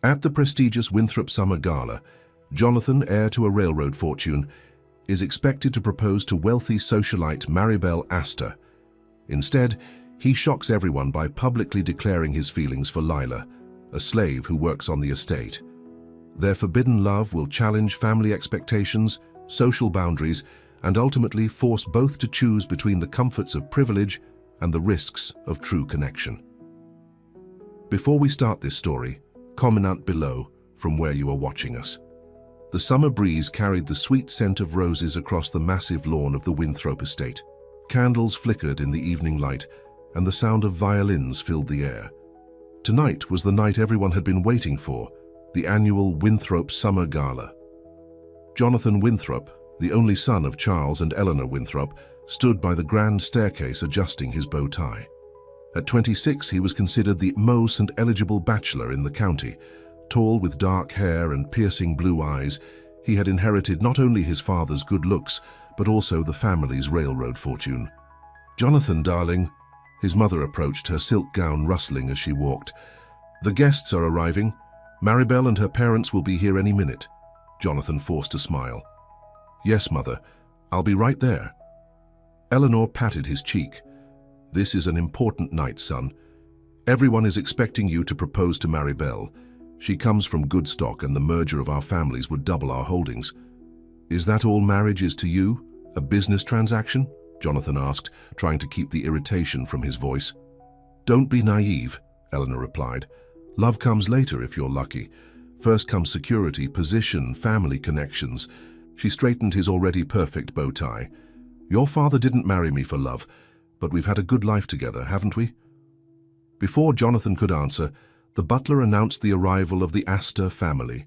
At the prestigious Winthrop Summer Gala, Jonathan, heir to a railroad fortune, is expected to propose to wealthy socialite Maribel Astor. Instead, he shocks everyone by publicly declaring his feelings for Lila, a slave who works on the estate. Their forbidden love will challenge family expectations, social boundaries, and ultimately force both to choose between the comforts of privilege and the risks of true connection. Before we start this story, comment below from where you are watching us. The summer breeze carried the sweet scent of roses across the massive lawn of the Winthrop estate. Candles flickered in the evening light, and the sound of violins filled the air. Tonight was the night everyone had been waiting for, the annual Winthrop Summer Gala. Jonathan Winthrop, the only son of Charles and Eleanor Winthrop, stood by the grand staircase adjusting his bow tie. At 26, he was considered the most eligible bachelor in the county. Tall with dark hair and piercing blue eyes, he had inherited not only his father's good looks, but also the family's railroad fortune. "Jonathan, darling," his mother approached, her silk gown rustling as she walked. "The guests are arriving. Maribel and her parents will be here any minute." Jonathan forced a smile. "Yes, mother. I'll be right there." Eleanor patted his cheek. "This is an important night, son. Everyone is expecting you to propose to Maribel. She comes from good stock, and the merger of our families would double our holdings." "Is that all marriage is to you? A business transaction?" Jonathan asked, trying to keep the irritation from his voice. "Don't be naive," Eleanor replied. "Love comes later if you're lucky. First comes security, position, family connections." She straightened his already perfect bow tie. "Your father didn't marry me for love, but we've had a good life together, haven't we?" Before Jonathan could answer, the butler announced the arrival of the Astor family.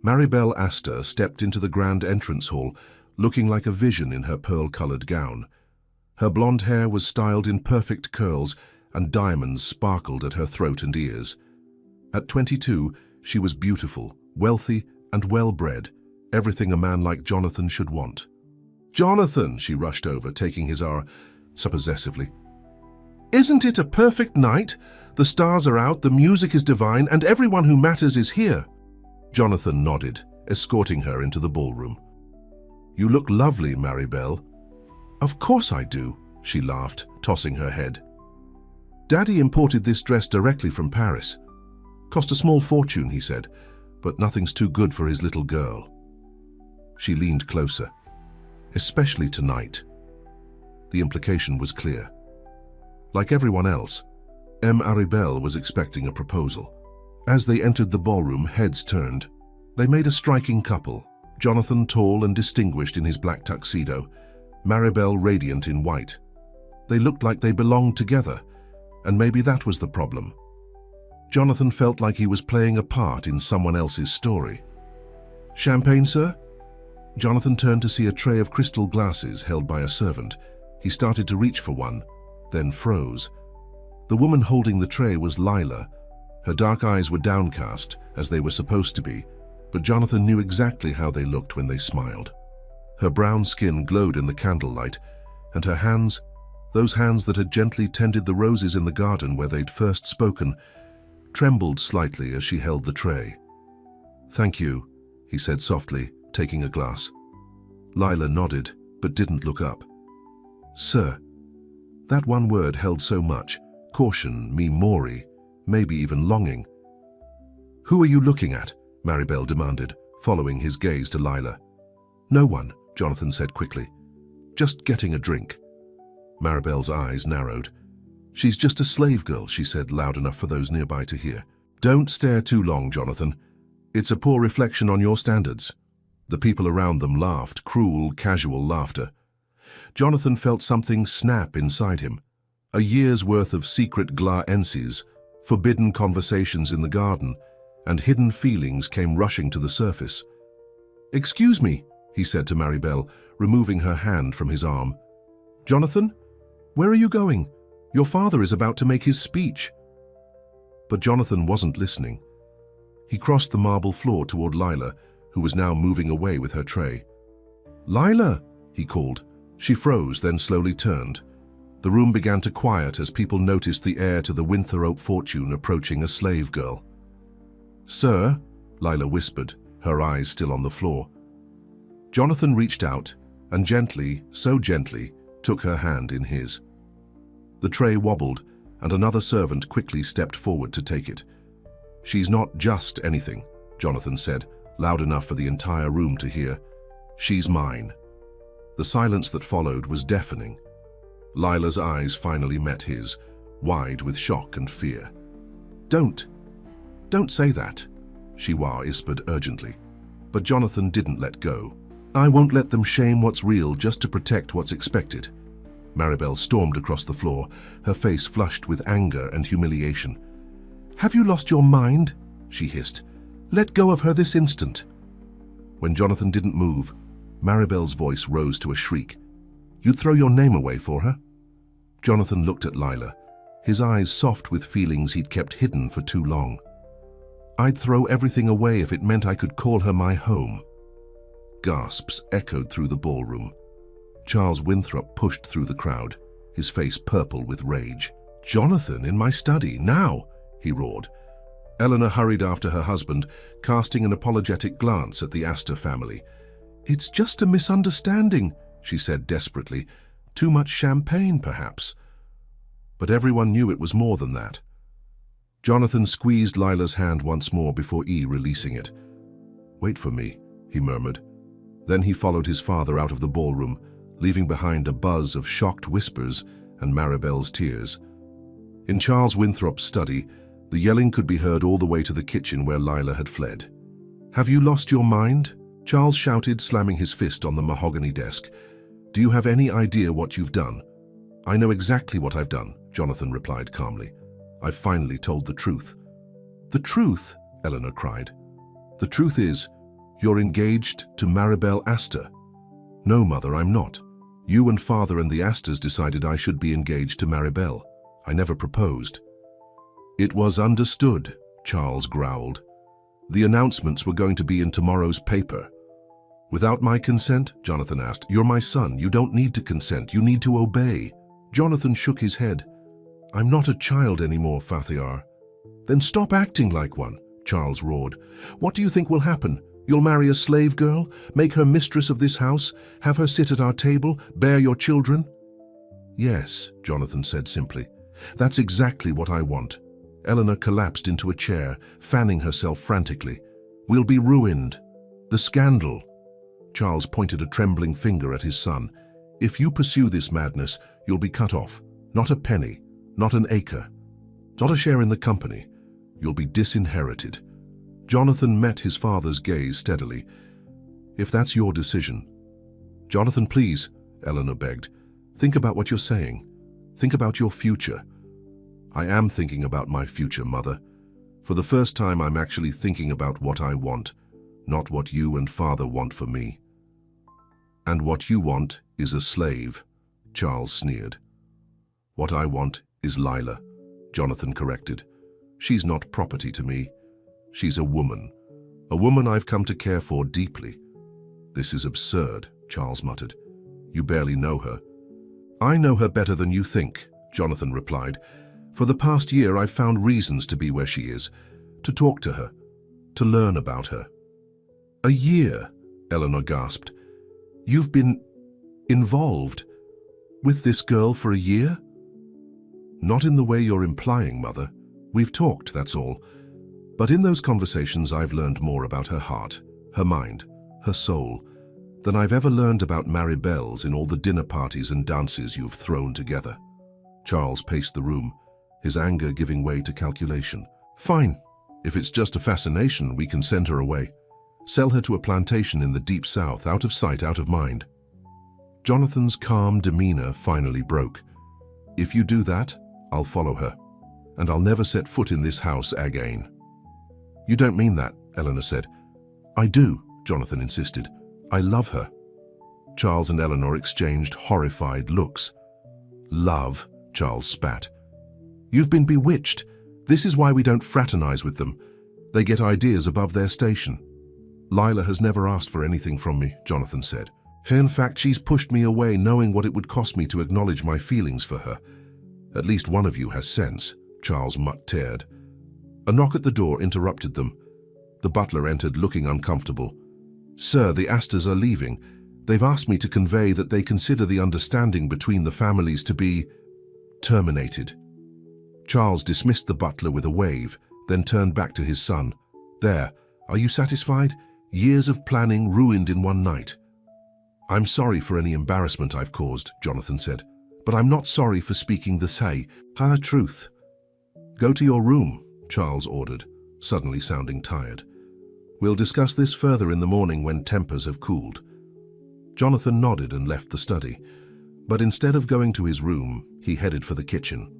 Maribel Astor stepped into the grand entrance hall, looking like a vision in her pearl-colored gown. Her blonde hair was styled in perfect curls, and diamonds sparkled at her throat and ears. At 22, she was beautiful, wealthy, and well-bred, everything a man like Jonathan should want. "Jonathan," she rushed over, taking his arm so possessively. "Isn't it a perfect night? The stars are out, the music is divine, and everyone who matters is here." Jonathan nodded, escorting her into the ballroom. "You look lovely, Maribel." "Of course I do," she laughed, tossing her head. "Daddy imported this dress directly from Paris. Cost a small fortune," he said, "but nothing's too good for his little girl." She leaned closer. "Especially tonight." The implication was clear. Like everyone else, Maribel was expecting a proposal. As they entered the ballroom, heads turned. They made a striking couple, Jonathan tall and distinguished in his black tuxedo, Maribel radiant in white. They looked like they belonged together, and maybe that was the problem. Jonathan felt like he was playing a part in someone else's story. "Champagne, sir?" Jonathan turned to see a tray of crystal glasses held by a servant. He started to reach for one, then froze. The woman holding the tray was Lila. Her dark eyes were downcast, as they were supposed to be, but Jonathan knew exactly how they looked when they smiled. Her brown skin glowed in the candlelight, and her hands, those hands that had gently tended the roses in the garden where they'd first spoken, trembled slightly as she held the tray. "Thank you," he said softly, taking a glass. Lila nodded, but didn't look up. "Sir." That one word held so much: caution, mori, maybe even longing. "Who are you looking at?" Maribel demanded, following his gaze to Lila. "No one," Jonathan said quickly. "Just getting a drink." Maribel's eyes narrowed. "She's just a slave girl," she said, loud enough for those nearby to hear. "Don't stare too long, Jonathan. It's a poor reflection on your standards." The people around them laughed, cruel, casual laughter. Jonathan felt something snap inside him. A year's worth of secret glances, forbidden conversations in the garden, and hidden feelings came rushing to the surface. "Excuse me," he said to Maribel, removing her hand from his arm. "Jonathan, where are you going? Your father is about to make his speech." But Jonathan wasn't listening. He crossed the marble floor toward Lila, who was now moving away with her tray. "Lila," he called. She froze, then slowly turned. The room began to quiet as people noticed the heir to the Winthrop fortune approaching a slave girl. "Sir," Lila whispered, her eyes still on the floor. Jonathan reached out and gently, so gently, took her hand in his. The tray wobbled, and another servant quickly stepped forward to take it. "She's not just anything," Jonathan said, loud enough for the entire room to hear. "She's mine." The silence that followed was deafening. Lila's eyes finally met his, wide with shock and fear. Don't say that," Shiwa whispered urgently. But Jonathan didn't let go. "I won't let them shame what's real just to protect what's expected." Maribel stormed across the floor, her face flushed with anger and humiliation. "Have you lost your mind?" she hissed. "Let go of her this instant." When Jonathan didn't move, Maribel's voice rose to a shriek. "You'd throw your name away for her?" Jonathan looked at Lila, his eyes soft with feelings he'd kept hidden for too long. "I'd throw everything away if it meant I could call her my home." Gasps echoed through the ballroom. Charles Winthrop pushed through the crowd, his face purple with rage. "Jonathan, in my study, now!" he roared. Eleanor hurried after her husband, casting an apologetic glance at the Astor family. "It's just a misunderstanding," she said desperately. "Too much champagne, perhaps." But everyone knew it was more than that. Jonathan squeezed Lila's hand once more before releasing it. "Wait for me," he murmured. Then he followed his father out of the ballroom, leaving behind a buzz of shocked whispers and Maribel's tears. In Charles Winthrop's study, the yelling could be heard all the way to the kitchen where Lila had fled. "Have you lost your mind?" Charles shouted, slamming his fist on the mahogany desk. "Do you have any idea what you've done?" "I know exactly what I've done," Jonathan replied calmly. "I've finally told the truth." "The truth?" Eleanor cried. "The truth is, you're engaged to Maribel Astor." "No, Mother, I'm not. You and Father and the Astors decided I should be engaged to Maribel. I never proposed." "It was understood," Charles growled. "The announcements were going to be in tomorrow's paper." "Without my consent?" Jonathan asked. "You're my son. You don't need to consent. You need to obey." Jonathan shook his head. "I'm not a child anymore, Fathiar." "Then stop acting like one," Charles roared. "What do you think will happen? You'll marry a slave girl, make her mistress of this house, have her sit at our table, bear your children?" "Yes," Jonathan said simply. "That's exactly what I want." Eleanor collapsed into a chair, fanning herself frantically. "We'll be ruined. The scandal." Charles pointed a trembling finger at his son. "If you pursue this madness, you'll be cut off. Not a penny, not an acre, not a share in the company. You'll be disinherited." Jonathan met his father's gaze steadily. "If that's your decision." "Jonathan, please," Eleanor begged. "Think about what you're saying. Think about your future." "I am thinking about my future, Mother. For the first time, I'm actually thinking about what I want, not what you and Father want for me." "And what you want is a slave," Charles sneered. "What I want is Lila," Jonathan corrected. "She's not property to me. She's a woman I've come to care for deeply." "This is absurd," Charles muttered. "You barely know her." "I know her better than you think," Jonathan replied. "For the past year, I've found reasons to be where she is, to talk to her, to learn about her." "A year?" Eleanor gasped. "You've been involved with this girl for a year?" "Not in the way you're implying, Mother. We've talked, that's all. But in those conversations, I've learned more about her heart, her mind, her soul, than I've ever learned about Maribel's in all the dinner parties and dances you've thrown together." Charles paced the room, his anger giving way to calculation. "Fine. If it's just a fascination, we can send her away. Sell her to a plantation in the deep south, out of sight, out of mind." Jonathan's calm demeanor finally broke. "If you do that, I'll follow her, and I'll never set foot in this house again." "You don't mean that," Eleanor said. "I do," Jonathan insisted. "I love her." Charles and Eleanor exchanged horrified looks. "Love," Charles spat. "You've been bewitched. This is why we don't fraternize with them. They get ideas above their station." "Lila has never asked for anything from me," Jonathan said. "In fact, she's pushed me away knowing what it would cost me to acknowledge my feelings for her." "At least one of you has sense," Charles muttered. A knock at the door interrupted them. The butler entered looking uncomfortable. "Sir, the Astors are leaving. They've asked me to convey that they consider the understanding between the families to be terminated." Charles dismissed the butler with a wave, then turned back to his son. "There, are you satisfied? Years of planning ruined in one night." "I'm sorry for any embarrassment I've caused," Jonathan said, "but I'm not sorry for speaking the hard truth." "Go to your room," Charles ordered, suddenly sounding tired. "We'll discuss this further in the morning when tempers have cooled." Jonathan nodded and left the study, but instead of going to his room, he headed for the kitchen.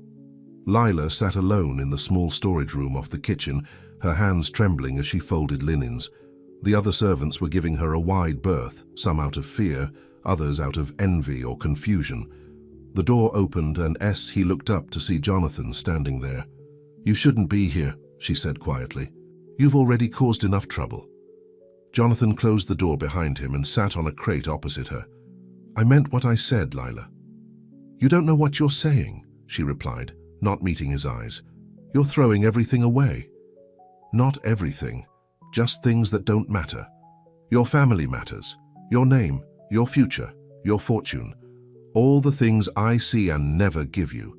Lila sat alone in the small storage room off the kitchen, her hands trembling as she folded linens. The other servants were giving her a wide berth, some out of fear, others out of envy or confusion. The door opened and he looked up to see Jonathan standing there. "You shouldn't be here," she said quietly. "You've already caused enough trouble." Jonathan closed the door behind him and sat on a crate opposite her. "I meant what I said, Lila." "You don't know what you're saying," she replied, not meeting his eyes. "You're throwing everything away." "Not everything, just things that don't matter. Your family matters, your name, your future, your fortune, all the things I see and never give you."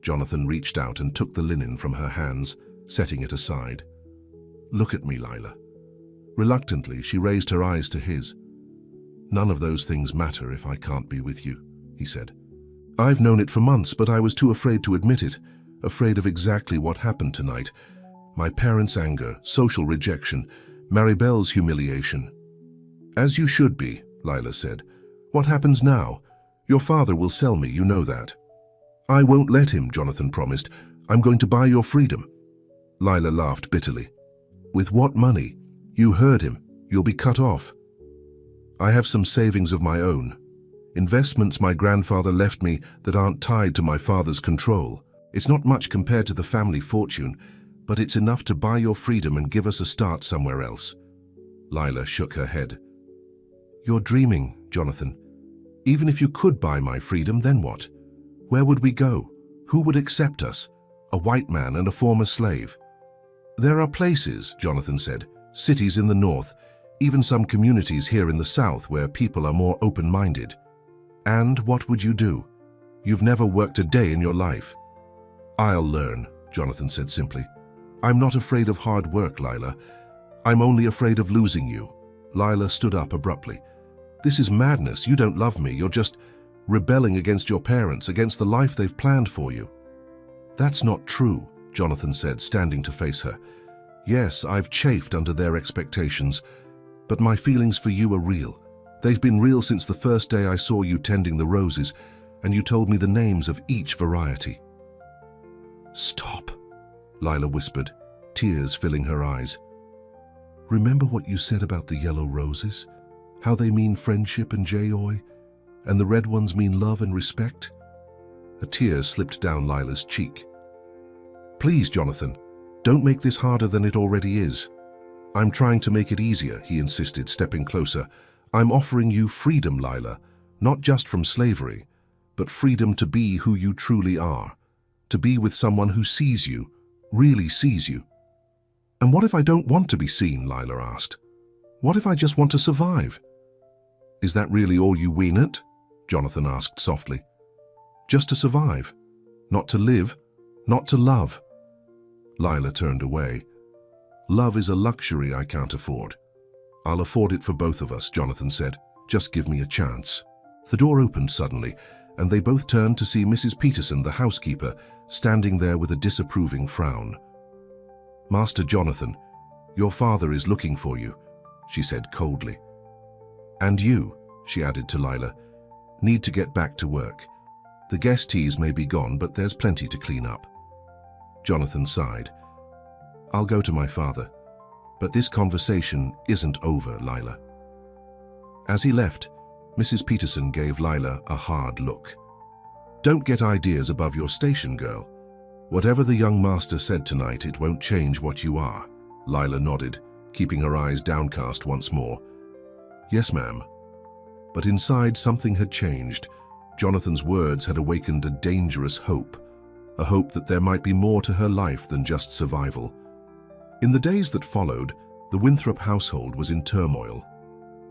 Jonathan reached out and took the linen from her hands, setting it aside. "Look at me, Lila." Reluctantly, she raised her eyes to his. "None of those things matter if I can't be with you," he said. "I've known it for months, but I was too afraid to admit it, afraid of exactly what happened tonight. My parents' anger, social rejection, Maribel's humiliation." "As you should be," Lila said. "What happens now? Your father will sell me, you know that." "I won't let him," Jonathan promised. "I'm going to buy your freedom." Lila laughed bitterly. "With what money? You heard him. You'll be cut off." "I have some savings of my own. Investments my grandfather left me that aren't tied to my father's control. It's not much compared to the family fortune, but it's enough to buy your freedom and give us a start somewhere else." Lila shook her head. "You're dreaming, Jonathan. Even if you could buy my freedom, then what? Where would we go? Who would accept us? A white man and a former slave?" "There are places," Jonathan said, "cities in the north, even some communities here in the south where people are more open-minded." "And what would you do? You've never worked a day in your life." "I'll learn," Jonathan said simply. "I'm not afraid of hard work, Lila. I'm only afraid of losing you." Lila stood up abruptly. "This is madness. You don't love me. You're just rebelling against your parents, against the life they've planned for you." "That's not true," Jonathan said, standing to face her. "Yes, I've chafed under their expectations, but my feelings for you are real. They've been real since the first day I saw you tending the roses, and you told me the names of each variety." "Stop," Lila whispered, tears filling her eyes. "Remember what you said about the yellow roses? How they mean friendship and joy, and the red ones mean love and respect?" A tear slipped down Lila's cheek. "Please, Jonathan, don't make this harder than it already is." "I'm trying to make it easier," he insisted, stepping closer. "I'm offering you freedom, Lila, not just from slavery, but freedom to be who you truly are, to be with someone who sees you, really sees you." "And what if I don't want to be seen?" Lila asked. "What if I just want to survive?" "Is that really all you ween at?" Jonathan asked softly. "Just to survive, not to live, not to love?" Lila turned away. "Love is a luxury I can't afford." "I'll afford it for both of us," Jonathan said. "Just give me a chance." The door opened suddenly, and they both turned to see Mrs. Peterson, the housekeeper, standing there with a disapproving frown. "Master Jonathan, your father is looking for you," she said coldly. "And you," she added to Lila, "need to get back to work. The guest teas may be gone, but there's plenty to clean up." Jonathan sighed. "I'll go to my father, but this conversation isn't over, Lila." As he left, Mrs. Peterson gave Lila a hard look. "Don't get ideas above your station, girl. Whatever the young master said tonight, it won't change what you are." Lila nodded, keeping her eyes downcast once more. "Yes, ma'am." But inside something had changed. Jonathan's words had awakened a dangerous hope, a hope that there might be more to her life than just survival. In the days that followed, The Winthrop household was in turmoil.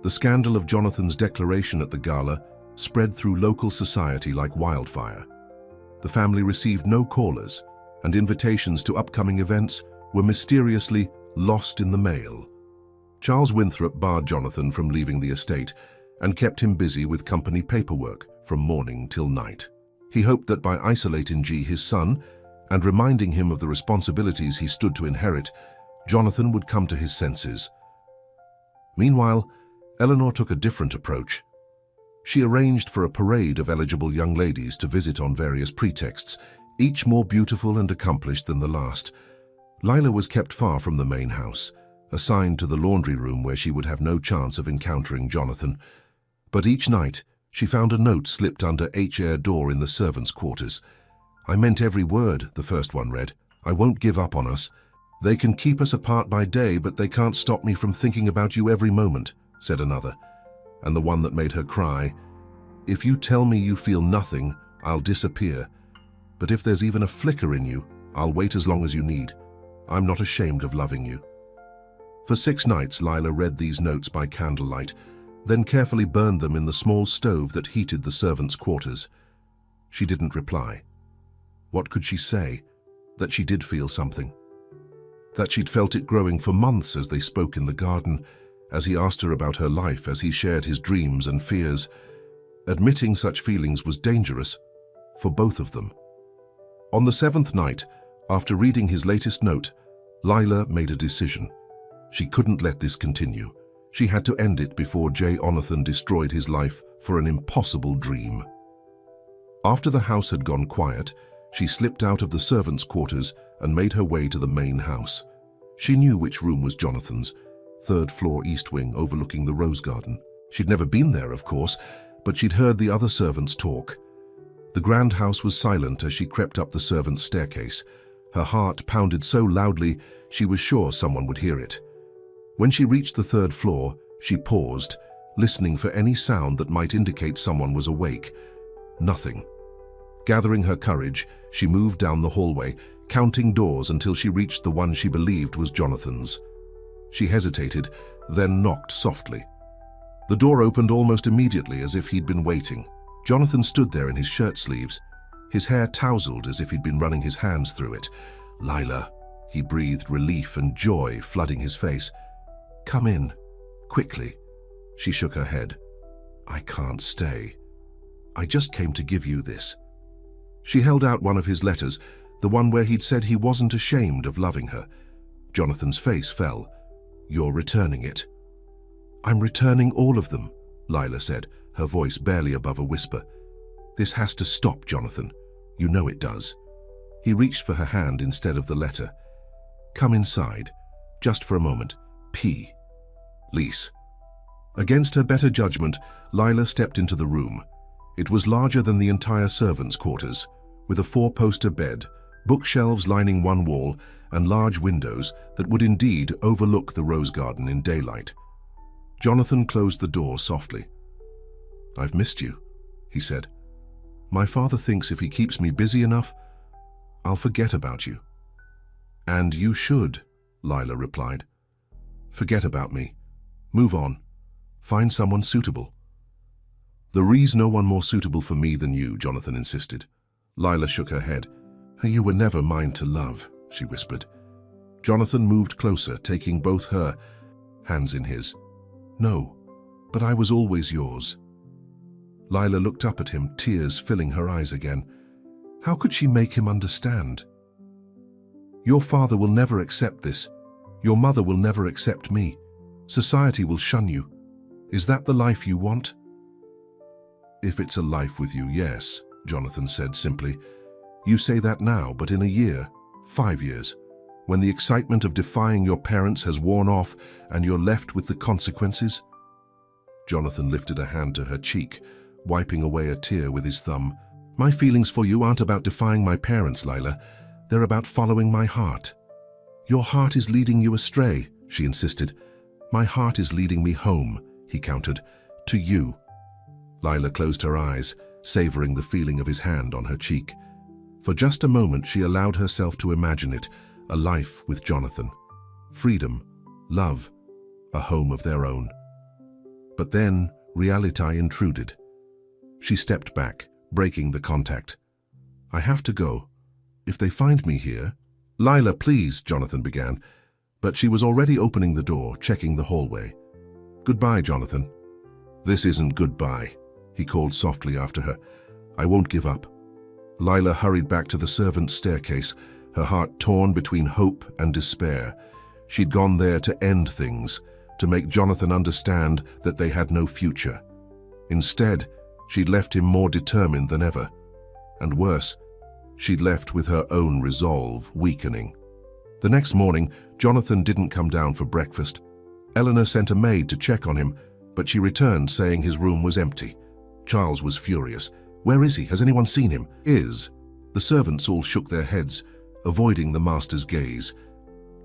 The scandal of Jonathan's declaration at the gala spread through local society like wildfire. The family received no callers, and invitations to upcoming events were mysteriously lost in the mail. Charles Winthrop barred Jonathan from leaving the estate and kept him busy with company paperwork from morning till night. He hoped that by isolating his son and reminding him of the responsibilities he stood to inherit, Jonathan would come to his senses. Meanwhile, Eleanor took a different approach. She arranged for a parade of eligible young ladies to visit on various pretexts, each more beautiful and accomplished than the last. Lila was kept far from the main house, assigned to the laundry room where she would have no chance of encountering Jonathan. But each night, she found a note slipped under Heir's door in the servants' quarters. "I meant every word," the first one read. "I won't give up on us. They can keep us apart by day, but they can't stop me from thinking about you every moment," said another. And the one that made her cry, "If you tell me you feel nothing, I'll disappear. But if there's even a flicker in you, I'll wait as long as you need. I'm not ashamed of loving you." For 6 nights, Lila read these notes by candlelight, then carefully burned them in the small stove that heated the servants' quarters. She didn't reply. What could she say? That she did feel something. That she'd felt it growing for months as they spoke in the garden, as he asked her about her life, as he shared his dreams and fears. Admitting such feelings was dangerous for both of them. On the 7th night, after reading his latest note, Lila made a decision. She couldn't let this continue. She had to end it before Jonathan destroyed his life for an impossible dream. After the house had gone quiet, she slipped out of the servants' quarters and made her way to the main house. She knew which room was Jonathan's, 3rd floor east wing overlooking the rose garden. She'd never been there, of course, but she'd heard the other servants talk. The grand house was silent as she crept up the servants' staircase. Her heart pounded so loudly she was sure someone would hear it. When she reached the 3rd floor, she paused, listening for any sound that might indicate someone was awake. Nothing. Gathering her courage, she moved down the hallway, counting doors until she reached the one she believed was Jonathan's. She hesitated, then knocked softly. The door opened almost immediately, as if he'd been waiting. Jonathan stood there in his shirt sleeves, his hair tousled as if he'd been running his hands through it. "Lila," he breathed, relief and joy flooding his face. "Come in, quickly." She shook her head. "I can't stay. I just came to give you this." She held out one of his letters, the one where he'd said he wasn't ashamed of loving her. Jonathan's face fell. "You're returning it." "I'm returning all of them," Lila said, her voice barely above a whisper. "This has to stop, Jonathan. You know it does." He reached for her hand instead of the letter. "Come inside, just for a moment. Please." Against her better judgment, Lila stepped into the room. It was larger than the entire servants' quarters, with a 4-poster bed, bookshelves lining one wall, and large windows that would indeed overlook the rose garden in daylight. Jonathan closed the door softly. "I've missed you," he said. "My father thinks if he keeps me busy enough, I'll forget about you." "And you should," Lila replied. "Forget about me. Move on. Find someone suitable." "There is no one more suitable for me than you," Jonathan insisted. Lila shook her head. "You were never mine to love," she whispered. Jonathan moved closer, taking both her hands in his. "No, but I was always yours." Lila looked up at him, tears filling her eyes again. How could she make him understand? "Your father will never accept this. Your mother will never accept me. Society will shun you. Is that the life you want?" "If it's a life with you, yes," Jonathan said simply. "You say that now, but in a year, 5 years, when the excitement of defying your parents has worn off and you're left with the consequences?" Jonathan lifted a hand to her cheek, wiping away a tear with his thumb. "My feelings for you aren't about defying my parents, Lila. They're about following my heart." "Your heart is leading you astray," she insisted. "My heart is leading me home," he countered. "To you." Lila closed her eyes, savoring the feeling of his hand on her cheek. For just a moment she allowed herself to imagine it, a life with Jonathan. Freedom, love, a home of their own. But then reality intruded. She stepped back, breaking the contact. "I have to go. If they find me here—" "Lila, please," Jonathan began, but she was already opening the door, checking the hallway. "Goodbye, Jonathan." "This isn't goodbye," he called softly after her. "I won't give up." Lila hurried back to the servants' staircase, her heart torn between hope and despair. She'd gone there to end things, to make Jonathan understand that they had no future. Instead, she'd left him more determined than ever. And worse, she'd left with her own resolve weakening. The next morning, Jonathan didn't come down for breakfast. Eleanor sent a maid to check on him, but she returned saying his room was empty. Charles was furious. "Where is he? Has anyone seen him?" The servants all shook their heads, avoiding the master's gaze.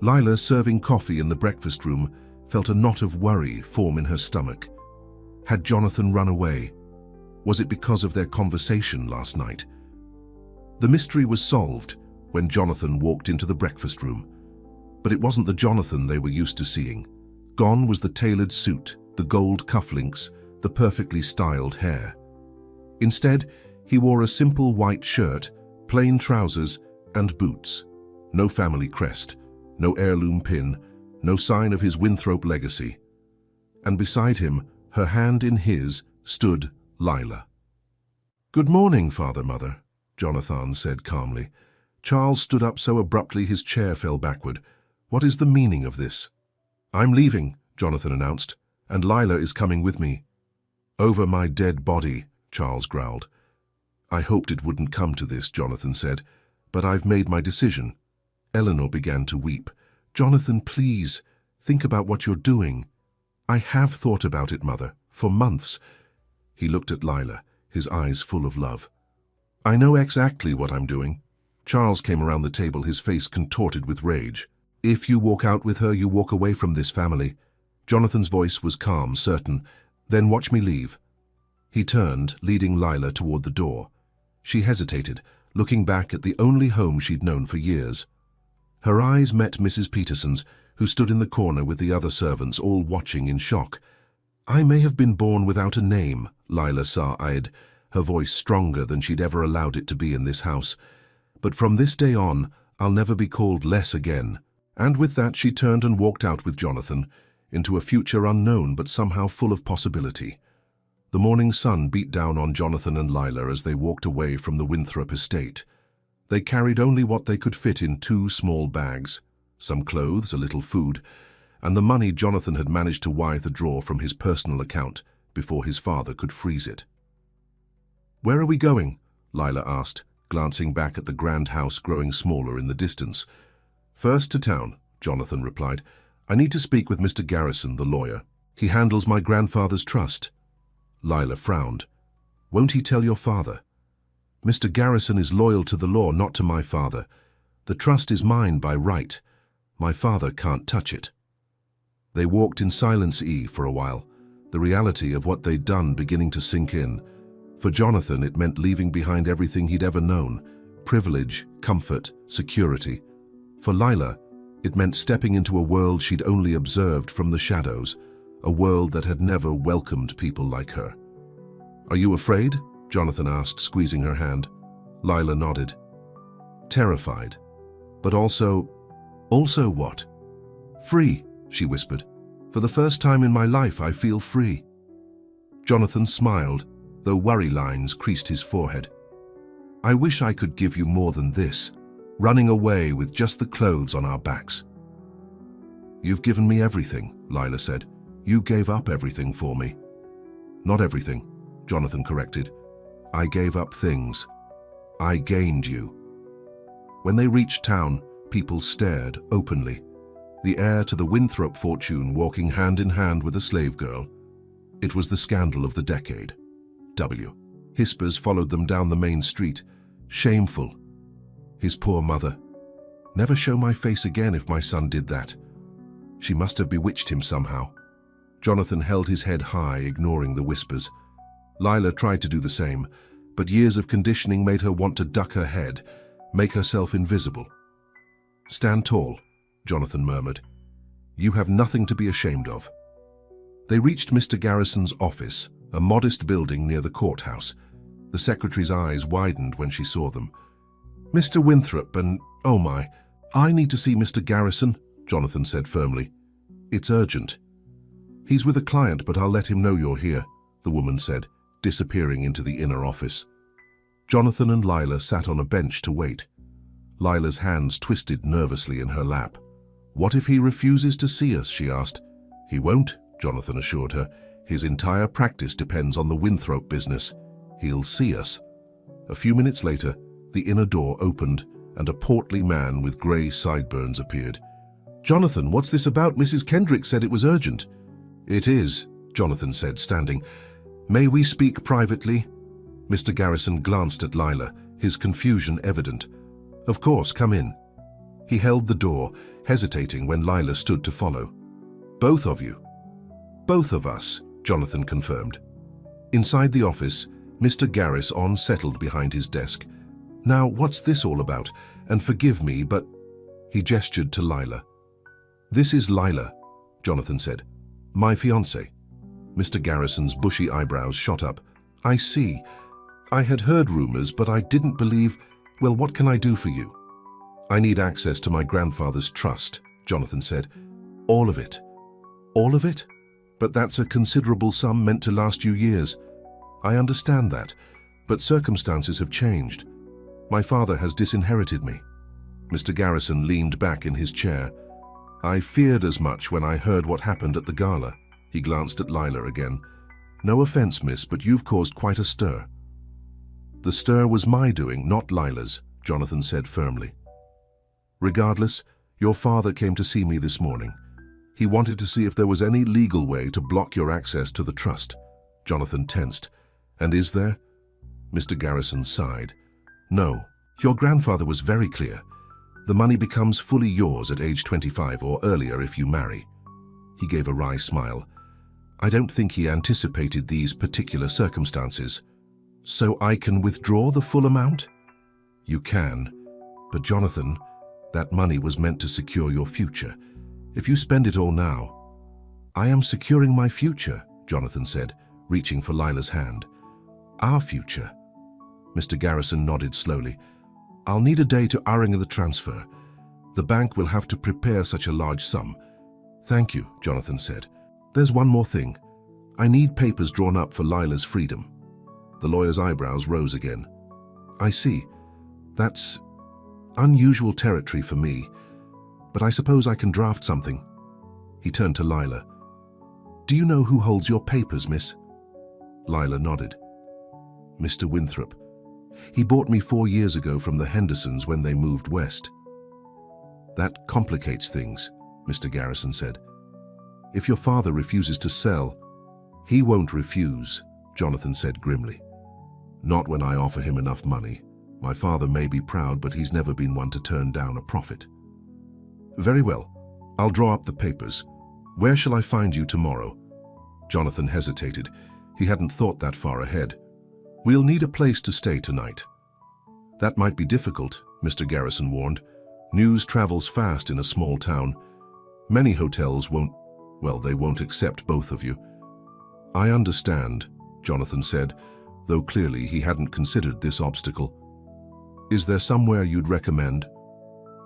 Lila, serving coffee in the breakfast room, felt a knot of worry form in her stomach. Had Jonathan run away? Was it because of their conversation last night? The mystery was solved when Jonathan walked into the breakfast room. But it wasn't the Jonathan they were used to seeing. Gone was the tailored suit, the gold cufflinks, the perfectly styled hair. Instead, he wore a simple white shirt, plain trousers, and boots. No family crest, no heirloom pin, no sign of his Winthrop legacy. And beside him, her hand in his, stood Lila. "Good morning, Father, Mother," Jonathan said calmly. Charles stood up so abruptly his chair fell backward. "What is the meaning of this?" "I'm leaving," Jonathan announced, "and Lila is coming with me." "Over my dead body," Charles growled. "I hoped it wouldn't come to this," Jonathan said, "but I've made my decision." Eleanor began to weep. "Jonathan, please, think about what you're doing." "I have thought about it, Mother, for months." He looked at Lila, his eyes full of love. "I know exactly what I'm doing." Charles came around the table, his face contorted with rage. "If you walk out with her, you walk away from this family." Jonathan's voice was calm, certain. "Then watch me leave." He turned, leading Lila toward the door. She hesitated, looking back at the only home she'd known for years. Her eyes met Mrs. Peterson's, who stood in the corner with the other servants, all watching in shock. "I may have been born without a name," Lila sighed, her voice stronger than she'd ever allowed it to be in this house. "But from this day on, I'll never be called less again." And with that she turned and walked out with Jonathan, into a future unknown but somehow full of possibility. The morning sun beat down on Jonathan and Lila as they walked away from the Winthrop estate. They carried only what they could fit in 2 small bags, some clothes, a little food, and the money Jonathan had managed to wire the drawer from his personal account before his father could freeze it. "Where are we going?" Lila asked, glancing back at the grand house growing smaller in the distance. "First to town," Jonathan replied. "I need to speak with Mr. Garrison, the lawyer. He handles my grandfather's trust." Lila frowned. "Won't he tell your father?" "Mr. Garrison is loyal to the law, not to my father. The trust is mine by right. My father can't touch it." They walked in silence for a while, the reality of what they'd done beginning to sink in. For Jonathan, it meant leaving behind everything he'd ever known: privilege, comfort, security. For Lila, it meant stepping into a world she'd only observed from the shadows, a world that had never welcomed people like her. "Are you afraid?" Jonathan asked, squeezing her hand. Lila nodded. "Terrified. But also what?" "Free," she whispered. "For the first time in my life, I feel free." Jonathan smiled, though worry lines creased his forehead. "I wish I could give you more than this, running away with just the clothes on our backs." "You've given me everything," Lila said. "You gave up everything for me." "Not everything," Jonathan corrected. "I gave up things. I gained you." When they reached town, people stared openly. The heir to the Winthrop fortune walking hand in hand with a slave girl. It was the scandal of the decade. Hispers followed them down the main street. Shameful. His poor mother. "Never show my face again if my son did that." She must have bewitched him somehow. Jonathan held his head high, ignoring the whispers. Lila tried to do the same, but years of conditioning made her want to duck her head, make herself invisible. "Stand tall," Jonathan murmured. You have nothing to be ashamed of. They reached Mr. Garrison's office, a modest building near the courthouse. The secretary's eyes widened when she saw them. Mr. Winthrop and, oh my, I need to see Mr. Garrison, Jonathan said firmly. It's urgent. He's with a client, but I'll let him know you're here, the woman said, disappearing into the inner office. Jonathan and Lila sat on a bench to wait. Lila's hands twisted nervously in her lap. What if he refuses to see us, she asked. He won't, Jonathan assured her. His entire practice depends on the Winthrop business. He'll see us. A few minutes later, the inner door opened and a portly man with grey sideburns appeared. Jonathan, what's this about? Mrs. Kendrick said it was urgent. It is, Jonathan said, standing. May we speak privately? Mr. Garrison glanced at Lila, his confusion evident. Of course, come in. He held the door, hesitating when Lila stood to follow. Both of you? Both of us, Jonathan confirmed. Inside the office, Mr. Garrison settled behind his desk. Now, what's this all about? And forgive me, but... He gestured to Lila. This is Lila, Jonathan said. My fiancée. Mr. Garrison's bushy eyebrows shot up. I see. I had heard rumors, but I didn't believe... Well, what can I do for you? I need access to my grandfather's trust, Jonathan said. All of it. All of it? But that's a considerable sum meant to last you years. I understand that, but circumstances have changed. My father has disinherited me. Mr. Garrison leaned back in his chair. I feared as much when I heard what happened at the gala. He glanced at Lila again. No offense, miss, but you've caused quite a stir. The stir was my doing, not Lila's, Jonathan said firmly. Regardless, your father came to see me this morning. He wanted to see if there was any legal way to block your access to the trust. Jonathan tensed. And is there? Mr. Garrison sighed. No, your grandfather was very clear. The money becomes fully yours at age 25 or earlier if you marry. He gave a wry smile. I don't think he anticipated these particular circumstances. So I can withdraw the full amount? You can. But Jonathan, that money was meant to secure your future. If you spend it all now... I am securing my future, Jonathan said, reaching for Lila's hand. Our future. Mr. Garrison nodded slowly. I'll need a day to arrange the transfer. The bank will have to prepare such a large sum. Thank you, Jonathan said. There's one more thing. I need papers drawn up for Lila's freedom. The lawyer's eyebrows rose again. I see. That's unusual territory for me, but I suppose I can draft something. He turned to Lila. Do you know who holds your papers, miss? Lila nodded. Mr. Winthrop. He bought me 4 years ago from the Hendersons when they moved west. That complicates things, Mr. Garrison said. If your father refuses to sell, he won't refuse, Jonathan said grimly. Not when I offer him enough money. My father may be proud, but he's never been one to turn down a profit. Very well. I'll draw up the papers. Where shall I find you tomorrow? Jonathan hesitated. He hadn't thought that far ahead. We'll need a place to stay tonight. That might be difficult, Mr. Garrison warned. News travels fast in a small town. Many hotels they won't accept both of you. I understand, Jonathan said, though clearly he hadn't considered this obstacle. Is there somewhere you'd recommend?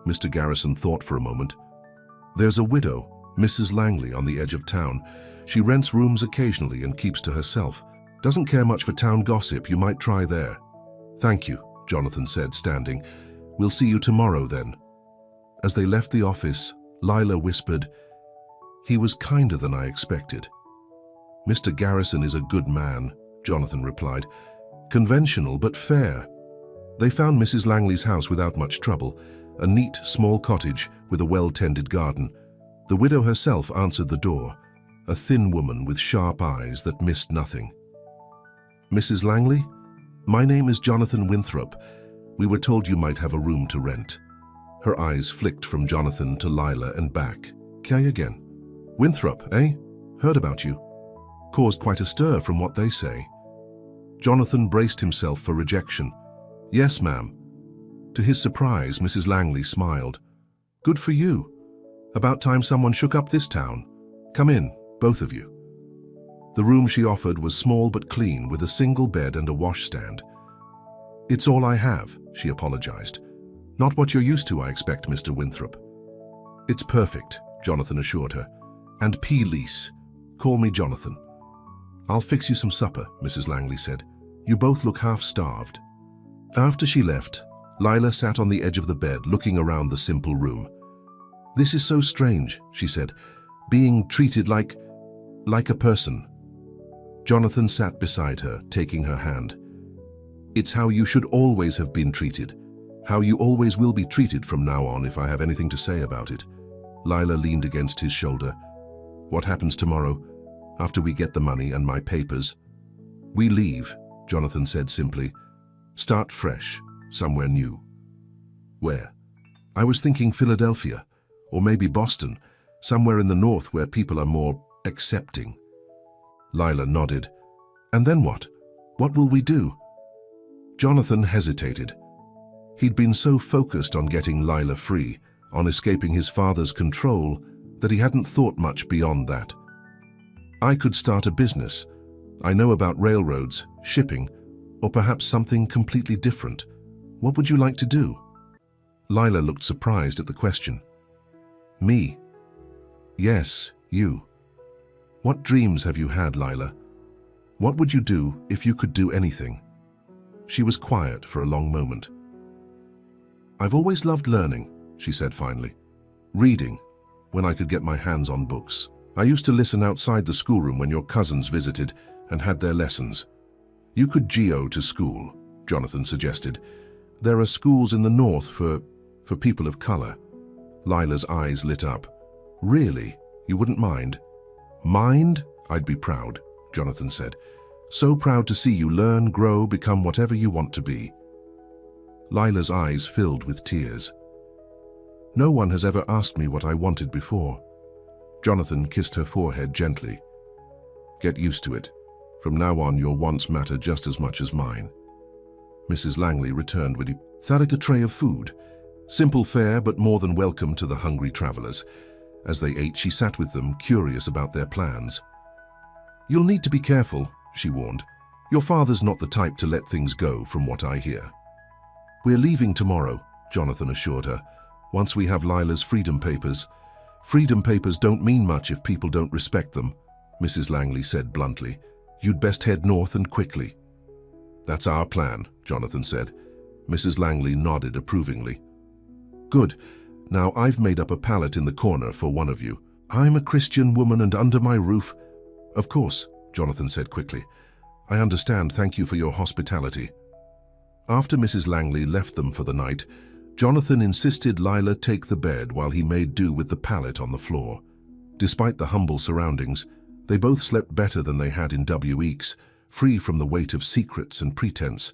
Mr. Garrison thought for a moment. There's a widow, Mrs. Langley, on the edge of town. She rents rooms occasionally and keeps to herself. Doesn't care much for town gossip. You might try there. Thank you, Jonathan said, standing. We'll see you tomorrow then. As they left the office, Lila whispered, He was kinder than I expected. Mr. Garrison is a good man, Jonathan replied. Conventional but fair. They found Mrs. Langley's house without much trouble, a neat, small cottage with a well-tended garden. The widow herself answered the door, a thin woman with sharp eyes that missed nothing. Mrs. Langley? My name is Jonathan Winthrop. We were told you might have a room to rent. Her eyes flicked from Jonathan to Lila and back. Kay again. Winthrop, eh? Heard about you. Caused quite a stir from what they say. Jonathan braced himself for rejection. Yes, ma'am. To his surprise, Mrs. Langley smiled. Good for you. About time someone shook up this town. Come in, both of you. The room she offered was small but clean, with a single bed and a washstand. It's all I have, she apologized. Not what you're used to, I expect, Mr. Winthrop. It's perfect, Jonathan assured her. And please, call me Jonathan. I'll fix you some supper, Mrs. Langley said. You both look half-starved. After she left, Lila sat on the edge of the bed, looking around the simple room. This is so strange, she said, being treated like a person. Jonathan sat beside her, taking her hand. It's how you should always have been treated, how you always will be treated from now on if I have anything to say about it. Lila leaned against his shoulder. What happens tomorrow, after we get the money and my papers? We leave, Jonathan said simply. Start fresh, somewhere new. Where? I was thinking Philadelphia, or maybe Boston, somewhere in the north where people are more accepting. Lila nodded. And then what? What will we do? Jonathan hesitated. He'd been so focused on getting Lila free, on escaping his father's control, that he hadn't thought much beyond that. I could start a business. I know about railroads, shipping, or perhaps something completely different. What would you like to do? Lila looked surprised at the question. Me? Yes, you. What dreams have you had, Lila? What would you do if you could do anything? She was quiet for a long moment. I've always loved learning, she said finally. Reading, when I could get my hands on books. I used to listen outside the schoolroom when your cousins visited and had their lessons. You could geo to school, Jonathan suggested. There are schools in the north for people of color. Lila's eyes lit up. Really? You wouldn't mind? Mind? I'd be proud, Jonathan said. So proud to see you learn, grow, become whatever you want to be. Lila's eyes filled with tears. No one has ever asked me what I wanted before. Jonathan kissed her forehead gently. Get used to it. From now on, your wants matter just as much as mine. Mrs. Langley returned with a tray of food. Simple fare, but more than welcome to the hungry travelers. As they ate, she sat with them, curious about their plans. You'll need to be careful, she warned. Your father's not the type to let things go, from what I hear. We're leaving tomorrow, Jonathan assured her, once we have Lila's freedom papers. Freedom papers don't mean much if people don't respect them, Mrs. Langley said bluntly. You'd best head north and quickly. That's our plan, Jonathan said. Mrs. Langley nodded approvingly. Good. Now I've made up a pallet in the corner for one of you. I'm a Christian woman and under my roof. Of course, Jonathan said quickly. I understand. Thank you for your hospitality. After Mrs. Langley left them for the night, Jonathan insisted Lila take the bed while he made do with the pallet on the floor. Despite the humble surroundings, they both slept better than they had in weeks, free from the weight of secrets and pretense.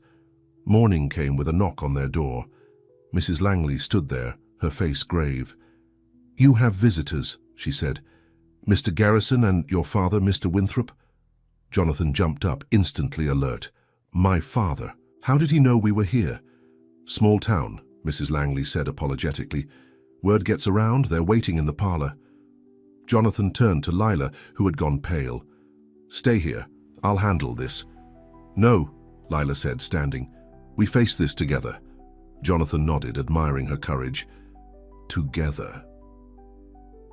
Morning came with a knock on their door. Mrs. Langley stood there, her face grave. You have visitors, she said. Mr. Garrison and your father, Mr. Winthrop? Jonathan jumped up, instantly alert. My father? How did he know we were here? Small town, Mrs. Langley said apologetically. Word gets around, they're waiting in the parlor. Jonathan turned to Lila, who had gone pale. Stay here. I'll handle this. No, Lila said, standing. We face this together. Jonathan nodded, admiring her courage. Together.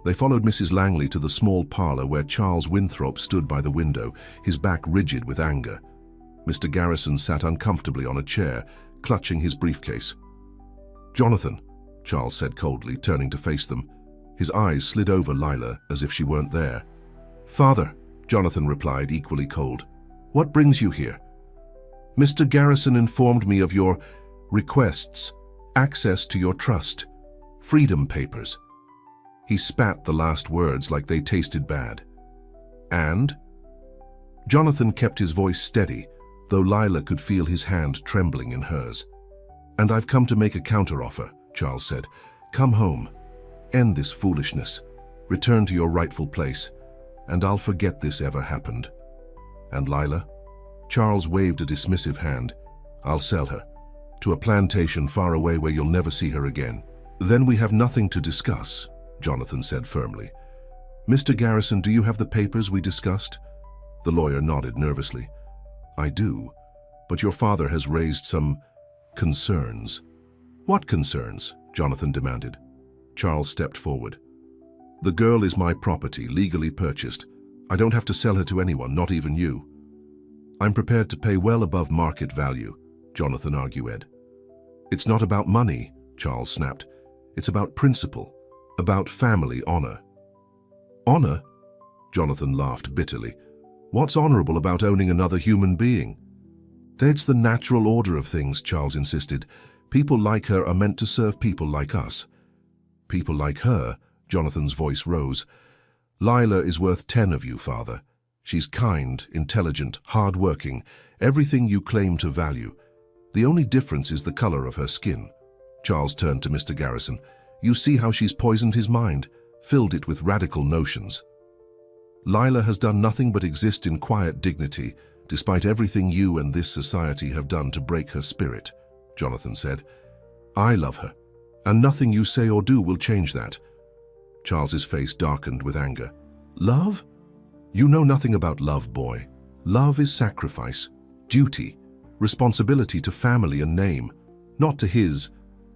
They followed Mrs. Langley to the small parlor where Charles Winthrop stood by the window, his back rigid with anger. Mr. Garrison sat uncomfortably on a chair, clutching his briefcase. Jonathan, Charles said coldly, turning to face them. His eyes slid over Lila as if she weren't there. Father, Jonathan replied, equally cold. What brings you here? Mr. Garrison informed me of your requests, access to your trust, freedom papers. He spat the last words like they tasted bad. And? Jonathan kept his voice steady, though Lila could feel his hand trembling in hers. And I've come to make a counteroffer, Charles said. Come home. End this foolishness. Return to your rightful place, and I'll forget this ever happened. And Lila? Charles waved a dismissive hand. I'll sell her. To a plantation far away where you'll never see her again. Then we have nothing to discuss, Jonathan said firmly. "Mr. Garrison, do you have the papers we discussed?" The lawyer nodded nervously. "I do, but your father has raised some concerns." "What concerns?" Jonathan demanded. Charles stepped forward. "The girl is my property, legally purchased. I don't have to sell her to anyone, not even you." "I'm prepared to pay well above market value," Jonathan argued. "It's not about money," Charles snapped. "It's about principle, about family honor." "Honor?" Jonathan laughed bitterly. "What's honorable about owning another human being?" "It's the natural order of things," Charles insisted. "People like her are meant to serve people like us." "People like her?" Jonathan's voice rose. "Lila is worth 10 of you, father. She's kind, intelligent, hard-working, everything you claim to value. The only difference is the color of her skin." Charles turned to Mr. Garrison. "You see how she's poisoned his mind, filled it with radical notions. Lila has done nothing but exist in quiet dignity, despite everything you and this society have done to break her spirit," Jonathan said. "I love her, and nothing you say or do will change that." Charles's face darkened with anger. "Love? You know nothing about love, boy. Love is sacrifice, duty, responsibility to family and name, not to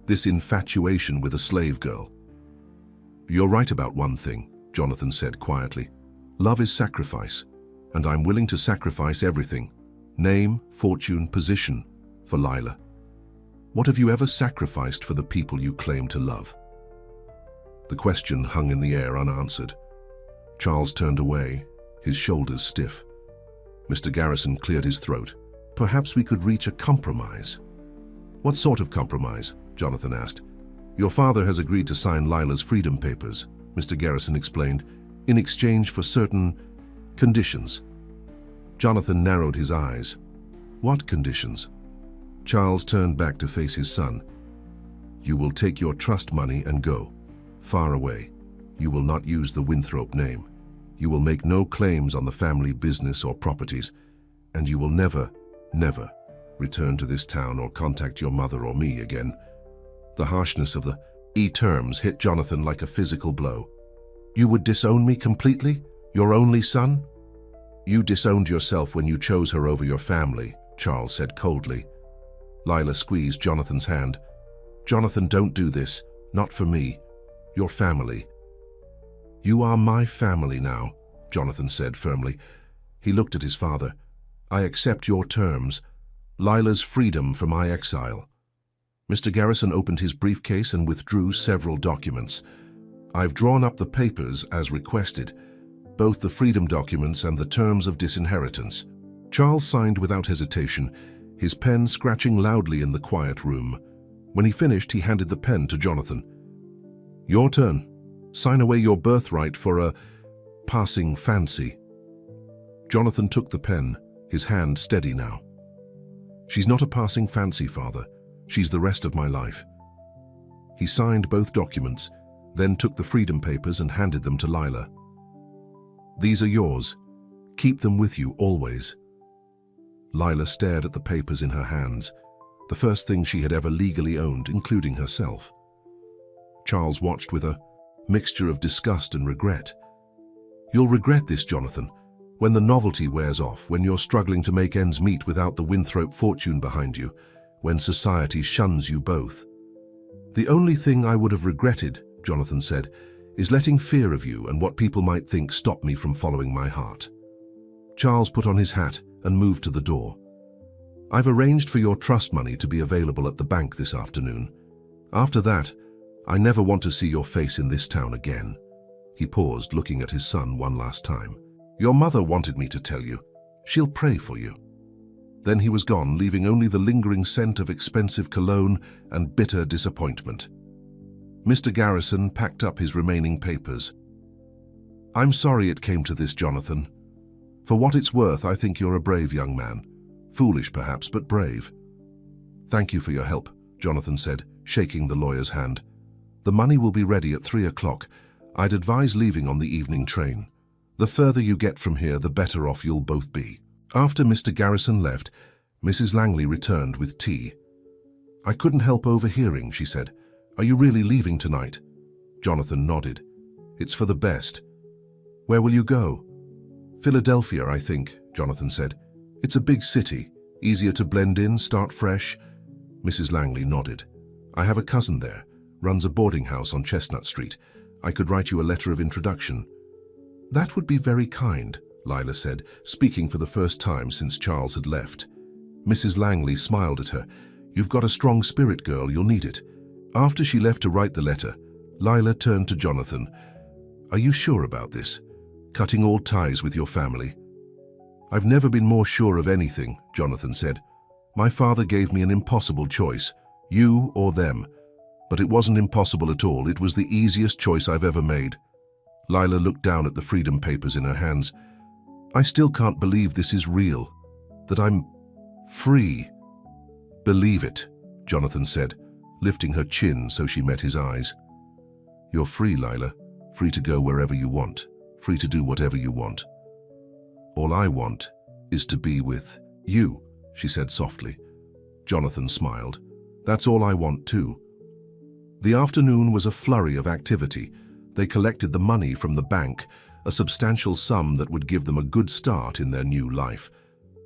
this infatuation with a slave girl." "You're right about one thing," Jonathan said quietly. "Love is sacrifice, and I'm willing to sacrifice everything, name, fortune, position, for Lila. What have you ever sacrificed for the people you claim to love?" The question hung in the air unanswered. Charles turned away, his shoulders stiff. Mr. Garrison cleared his throat. "Perhaps we could reach a compromise." "What sort of compromise?" Jonathan asked. "Your father has agreed to sign Lila's freedom papers," Mr. Garrison explained, "in exchange for certain conditions." Jonathan narrowed his eyes. "What conditions?" Charles turned back to face his son. "You will take your trust money and go far away. You will not use the Winthrop name. You will make no claims on the family business or properties, and you will never return to this town or contact your mother or me again." The harshness of the terms hit Jonathan like a physical blow. "You would disown me completely? Your only son?" "You disowned yourself when you chose her over your family," Charles said coldly. Lila squeezed Jonathan's hand. "Jonathan, don't do this. Not for me. Your family." "You are my family now," Jonathan said firmly. He looked at his father. "I accept your terms. Lila's freedom for my exile." Mr. Garrison opened his briefcase and withdrew several documents. "I've drawn up the papers as requested, both the freedom documents and the terms of disinheritance." Charles signed without hesitation, his pen scratching loudly in the quiet room. When he finished, he handed the pen to Jonathan. "Your turn. Sign away your birthright for a passing fancy." Jonathan took the pen, his hand steady now. "She's not a passing fancy, father. She's the rest of my life." He signed both documents, then took the freedom papers and handed them to Lila. "These are yours. Keep them with you always." Lila stared at the papers in her hands, the first thing she had ever legally owned, including herself. Charles watched with a mixture of disgust and regret. "You'll regret this, Jonathan, when the novelty wears off, when you're struggling to make ends meet without the Winthrop fortune behind you, when society shuns you both." "The only thing I would have regretted," Jonathan said, "is letting fear of you and what people might think stop me from following my heart." Charles put on his hat and moved to the door. "I've arranged for your trust money to be available at the bank this afternoon. After that, I never want to see your face in this town again." He paused, looking at his son one last time. "Your mother wanted me to tell you. She'll pray for you." Then he was gone, leaving only the lingering scent of expensive cologne and bitter disappointment. Mr. Garrison packed up his remaining papers. "I'm sorry it came to this, Jonathan. For what it's worth, I think you're a brave young man. Foolish, perhaps, but brave." "Thank you for your help," Jonathan said, shaking the lawyer's hand. "The money will be ready at 3 o'clock. I'd advise leaving on the evening train. The further you get from here, the better off you'll both be." After Mr. Garrison left, Mrs. Langley returned with tea. "I couldn't help overhearing," she said. "Are you really leaving tonight?" Jonathan nodded. It's for the best. Where will you go? Philadelphia, I think, Jonathan said. It's a big city, easier to blend in, start fresh. Mrs. Langley nodded. I have a cousin there, runs a boarding house on Chestnut Street. I could write you a letter of introduction. That would be very kind, Lila said, speaking for the first time since Charles had left. Mrs. Langley smiled at her. You've got a strong spirit, girl, you'll need it. After she left to write the letter, Lila turned to Jonathan. Are you sure about this? Cutting all ties with your family? I've never been more sure of anything, Jonathan said. My father gave me an impossible choice, you or them. But it wasn't impossible at all, it was the easiest choice I've ever made. Lila looked down at the freedom papers in her hands. I still can't believe this is real, that I'm free. Believe it, Jonathan said, lifting her chin so she met his eyes. You're free, Lila, free to go wherever you want, free to do whatever you want. All I want is to be with you, she said softly. Jonathan smiled. That's all I want too. The afternoon was a flurry of activity. They collected the money from the bank, a substantial sum that would give them a good start in their new life.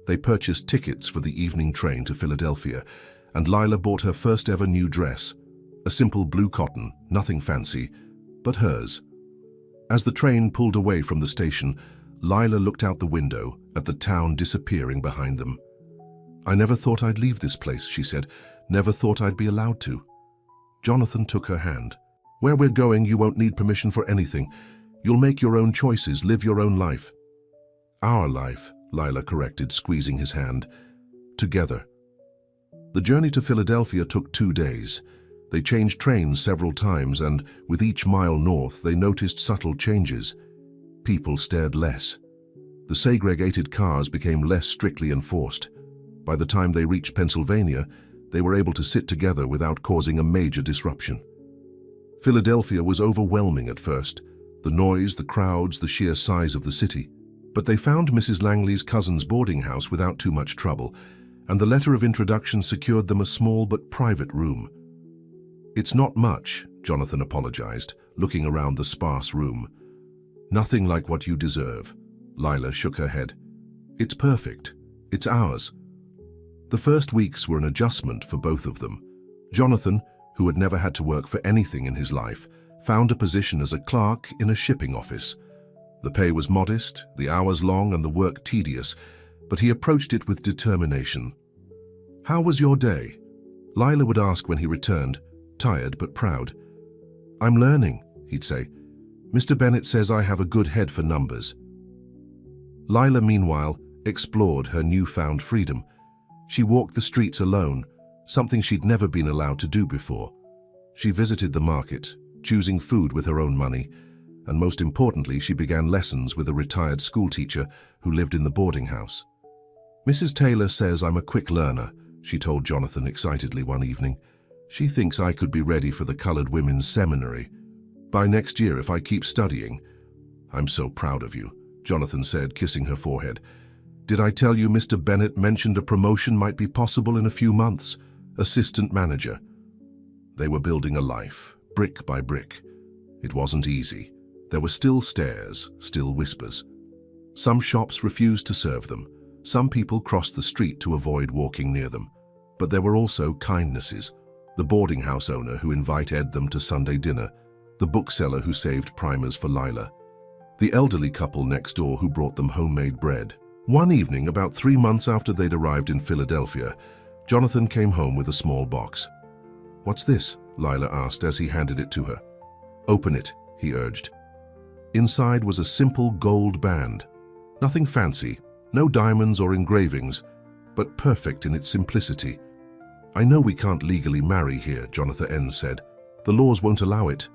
They purchased tickets for the evening train to Philadelphia, and Lila bought her first ever new dress, a simple blue cotton, nothing fancy, but hers. As the train pulled away from the station, Lila looked out the window at the town disappearing behind them. I never thought I'd leave this place, she said, never thought I'd be allowed to. Jonathan took her hand. Where we're going, you won't need permission for anything. You'll make your own choices, live your own life. Our life, Lila corrected, squeezing his hand. Together. The journey to Philadelphia took 2 days. They changed trains several times, and with each mile north, they noticed subtle changes. People stared less. The segregated cars became less strictly enforced. By the time they reached Pennsylvania, they were able to sit together without causing a major disruption. Philadelphia was overwhelming at first, the noise, the crowds, the sheer size of the city. But they found Mrs. Langley's cousin's boarding house without too much trouble, and the letter of introduction secured them a small but private room. It's not much, Jonathan apologized, looking around the sparse room. Nothing like what you deserve. Lila shook her head. It's perfect. It's ours. The first weeks were an adjustment for both of them. Jonathan, who had never had to work for anything in his life, found a position as a clerk in a shipping office. The pay was modest, the hours long, and the work tedious, but he approached it with determination. How was your day? Lila would ask when he returned, tired but proud. I'm learning, he'd say. Mr. Bennett says I have a good head for numbers. Lila, meanwhile, explored her newfound freedom. She walked the streets alone, something she'd never been allowed to do before. She visited the market, choosing food with her own money, and most importantly, she began lessons with a retired schoolteacher who lived in the boarding house. Mrs. Taylor says I'm a quick learner, she told Jonathan excitedly one evening. She thinks I could be ready for the colored women's seminary by next year if I keep studying. I'm so proud of you, Jonathan said, kissing her forehead. Did I tell you Mr. Bennett mentioned a promotion might be possible in a few months? Assistant manager. They were building a life, brick by brick. It wasn't easy. There were still stares, still whispers. Some shops refused to serve them. Some people crossed the street to avoid walking near them. But there were also kindnesses. The boarding house owner who invited them to Sunday dinner. The bookseller who saved primers for Lila. The elderly couple next door who brought them homemade bread. One evening, about 3 months after they'd arrived in Philadelphia, Jonathan came home with a small box. What's this? Lila asked as he handed it to her. Open it, he urged. Inside was a simple gold band. Nothing fancy, no diamonds or engravings, but perfect in its simplicity. I know we can't legally marry here, Jonathan N. said. The laws won't allow it.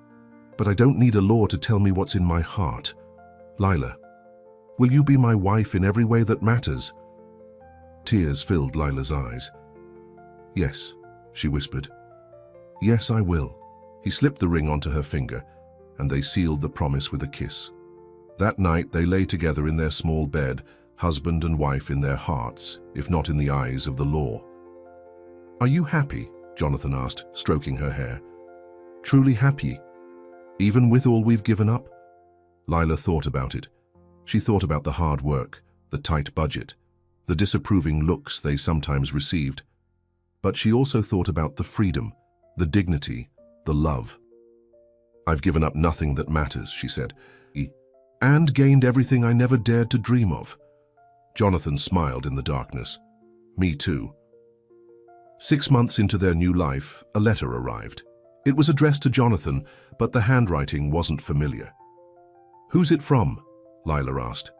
But I don't need a law to tell me what's in my heart. Lila, will you be my wife in every way that matters? Tears filled Lila's eyes. Yes, she whispered. Yes, I will. He slipped the ring onto her finger, and they sealed the promise with a kiss. That night they lay together in their small bed, husband and wife in their hearts, if not in the eyes of the law. Are you happy? Jonathan asked, stroking her hair. Truly happy? Even with all we've given up? Lila thought about it. She thought about the hard work, the tight budget, the disapproving looks they sometimes received. But she also thought about the freedom, the dignity, the love. "I've given up nothing that matters," she said, "and gained everything I never dared to dream of." Jonathan smiled in the darkness. "Me too." 6 months into their new life, a letter arrived. It was addressed to Jonathan, but the handwriting wasn't familiar. "Who's it from?" Lila asked.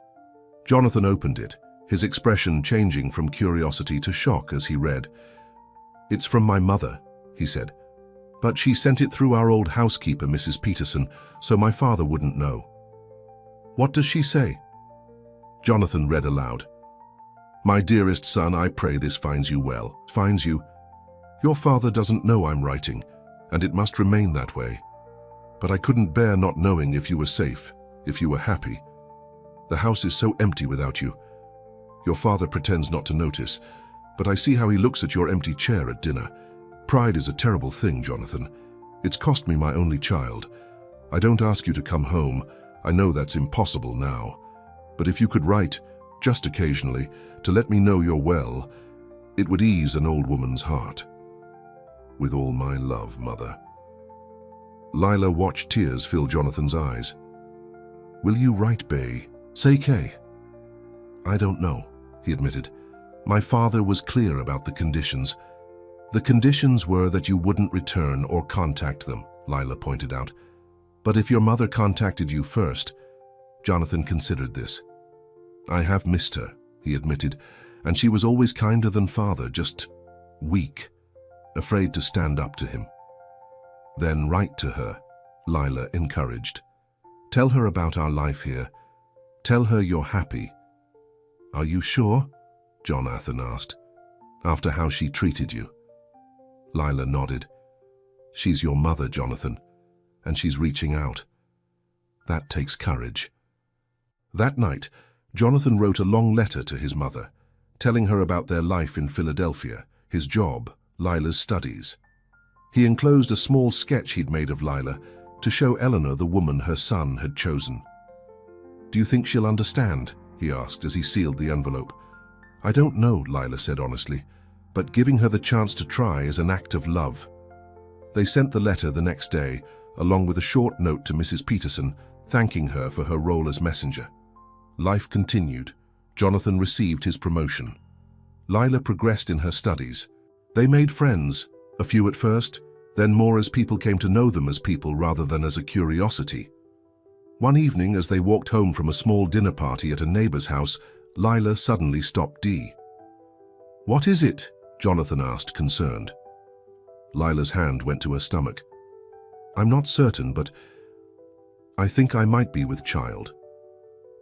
Jonathan opened it, his expression changing from curiosity to shock as he read. "It's from my mother," he said, "but she sent it through our old housekeeper, Mrs. Peterson, so my father wouldn't know." "What does she say?" Jonathan read aloud. "My dearest son, I pray this finds you well. Finds you. Your father doesn't know I'm writing, and it must remain that way. But I couldn't bear not knowing if you were safe, if you were happy. The house is so empty without you. Your father pretends not to notice, but I see how he looks at your empty chair at dinner. Pride is a terrible thing, Jonathan. It's cost me my only child. I don't ask you to come home. I know that's impossible now. But if you could write, just occasionally, to let me know you're well, it would ease an old woman's heart. With all my love, Mother." Lila watched tears fill Jonathan's eyes. "Will you write, Bay? Say Kay?" "I don't know," he admitted. "My father was clear about the conditions." "The conditions were that you wouldn't return or contact them," Lila pointed out. "But if your mother contacted you first..." Jonathan considered this. "I have missed her," he admitted, "and she was always kinder than father, just weak, afraid to stand up to him." "Then write to her," Lila encouraged. "Tell her about our life here. Tell her you're happy." "Are you sure?" Jonathan asked. "After how she treated you?" Lila nodded. "She's your mother, Jonathan, and she's reaching out. That takes courage." That night, Jonathan wrote a long letter to his mother, telling her about their life in Philadelphia, his job, Lila's studies. He enclosed a small sketch he'd made of Lila to show Eleanor the woman her son had chosen. "Do you think she'll understand?" he asked as he sealed the envelope. "I don't know," Lila said honestly, "but giving her the chance to try is an act of love." They sent the letter the next day, along with a short note to Mrs. Peterson, thanking her for her role as messenger. Life continued. Jonathan received his promotion. Lila progressed in her studies. They made friends, a few at first, then more as people came to know them as people rather than as a curiosity. One evening, as they walked home from a small dinner party at a neighbor's house, Lila suddenly stopped Dee. "What is it?" Jonathan asked, concerned. Lila's hand went to her stomach. "I'm not certain, but I think I might be with child."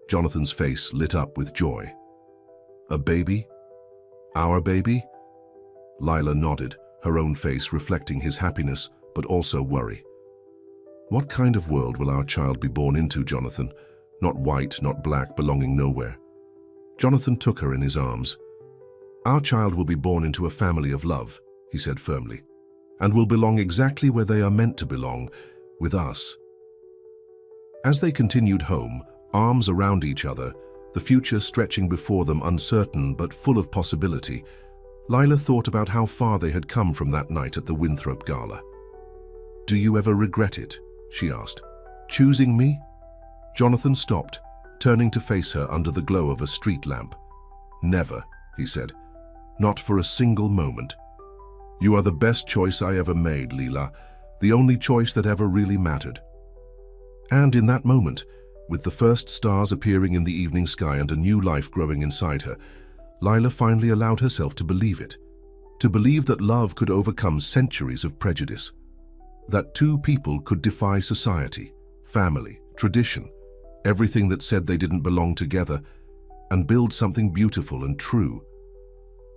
Jonathan's face lit up with joy. "A baby? Our baby?" Lila nodded, her own face reflecting his happiness, but also worry. "What kind of world will our child be born into, Jonathan? Not white, not black, belonging nowhere." Jonathan took her in his arms. "Our child will be born into a family of love," he said firmly, "and will belong exactly where they are meant to belong, with us." As they continued home, arms around each other, the future stretching before them uncertain but full of possibility, Lila thought about how far they had come from that night at the Winthrop Gala. "Do you ever regret it?" she asked. "Choosing me?" Jonathan stopped, turning to face her under the glow of a street lamp. "Never," he said. "Not for a single moment. You are the best choice I ever made, Lila, the only choice that ever really mattered." And in that moment, with the first stars appearing in the evening sky and a new life growing inside her, Lila finally allowed herself to believe it. To believe that love could overcome centuries of prejudice. That two people could defy society, family, tradition, everything that said they didn't belong together, and build something beautiful and true.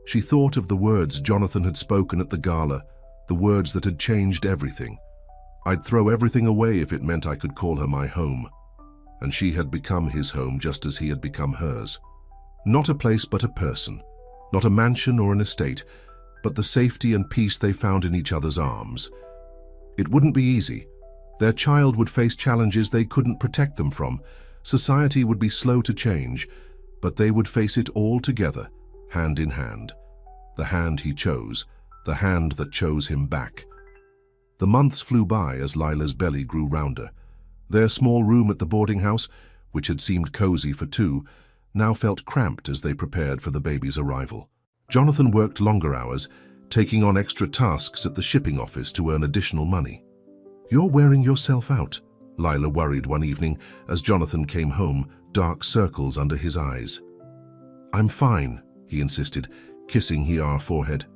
She thought of the words Jonathan had spoken at the gala, the words that had changed everything. "I'd throw everything away if it meant I could call her my home." And she had become his home just as he had become hers. Not a place but a person, not a mansion or an estate, but the safety and peace they found in each other's arms. It wouldn't be easy. Their child would face challenges they couldn't protect them from. Society would be slow to change, but they would face it all together, hand in hand. The hand he chose, the hand that chose him back. The months flew by as Lila's belly grew rounder. Their small room at the boarding house, which had seemed cozy for two, now felt cramped as they prepared for the baby's arrival. Jonathan worked longer hours, taking on extra tasks at the shipping office to earn additional money. "You're wearing yourself out," Lila worried one evening as Jonathan came home, dark circles under his eyes. "I'm fine," he insisted, kissing her forehead.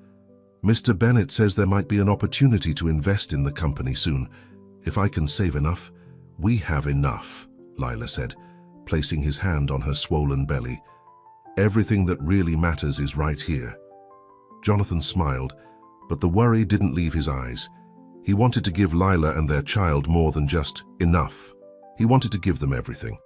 "Mr. Bennett says there might be an opportunity to invest in the company soon. If I can save enough." "We have enough," Lila said, placing his hand on her swollen belly. "Everything that really matters is right here." Jonathan smiled, but the worry didn't leave his eyes. He wanted to give Lila and their child more than just enough. He wanted to give them everything.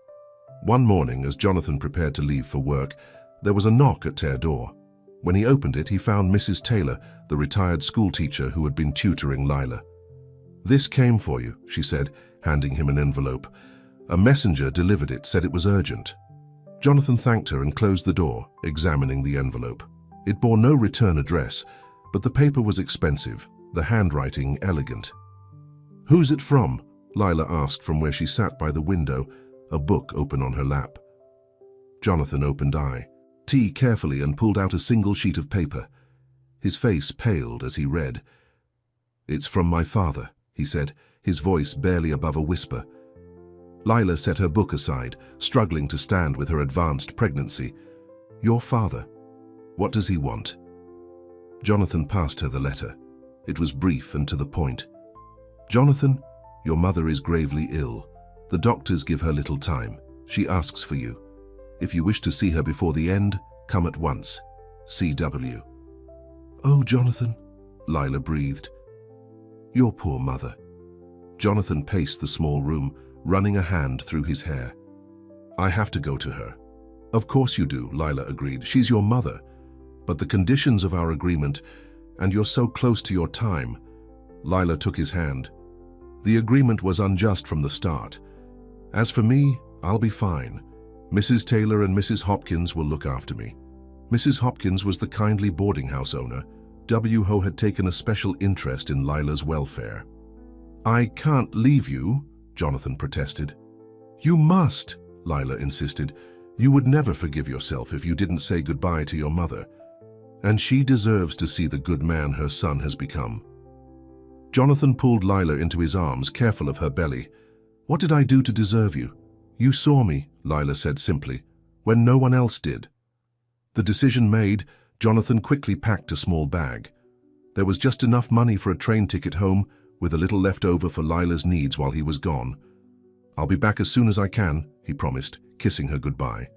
One morning, as Jonathan prepared to leave for work, there was a knock at their door. When he opened it, he found Mrs. Taylor, the retired schoolteacher who had been tutoring Lila. "This came for you," she said, handing him an envelope. "A messenger delivered it, said it was urgent." Jonathan thanked her and closed the door, examining the envelope. It bore no return address, but the paper was expensive, the handwriting elegant. "Who's it from?" Lila asked from where she sat by the window, a book open on her lap. Jonathan opened eye carefully and pulled out a single sheet of paper. His face paled as he read. "It's from my father," he said, his voice barely above a whisper. Lila set her book aside, struggling to stand with her advanced pregnancy. "Your father? What does he want?" Jonathan passed her the letter. It was brief and to the point. "Jonathan, your mother is gravely ill. The doctors give her little time. She asks for you. If you wish to see her before the end, come at once. C.W." "Oh, Jonathan," Lila breathed. "Your poor mother." Jonathan paced the small room, running a hand through his hair. "I have to go to her." "Of course you do," Lila agreed. "She's your mother. But the conditions of our agreement, and you're so close to your time." Lila took his hand. "The agreement was unjust from the start. As for me, I'll be fine. Mrs. Taylor and Mrs. Hopkins will look after me." Mrs. Hopkins was the kindly boarding house owner. W.Ho had taken a special interest in Lila's welfare. "I can't leave you," Jonathan protested. "You must," Lila insisted. "You would never forgive yourself if you didn't say goodbye to your mother. And she deserves to see the good man her son has become." Jonathan pulled Lila into his arms, careful of her belly. "What did I do to deserve you?" "You saw me," Lila said simply, "when no one else did." The decision made, Jonathan quickly packed a small bag. There was just enough money for a train ticket home, with a little left over for Lila's needs while he was gone. "I'll be back as soon as I can," he promised, kissing her goodbye.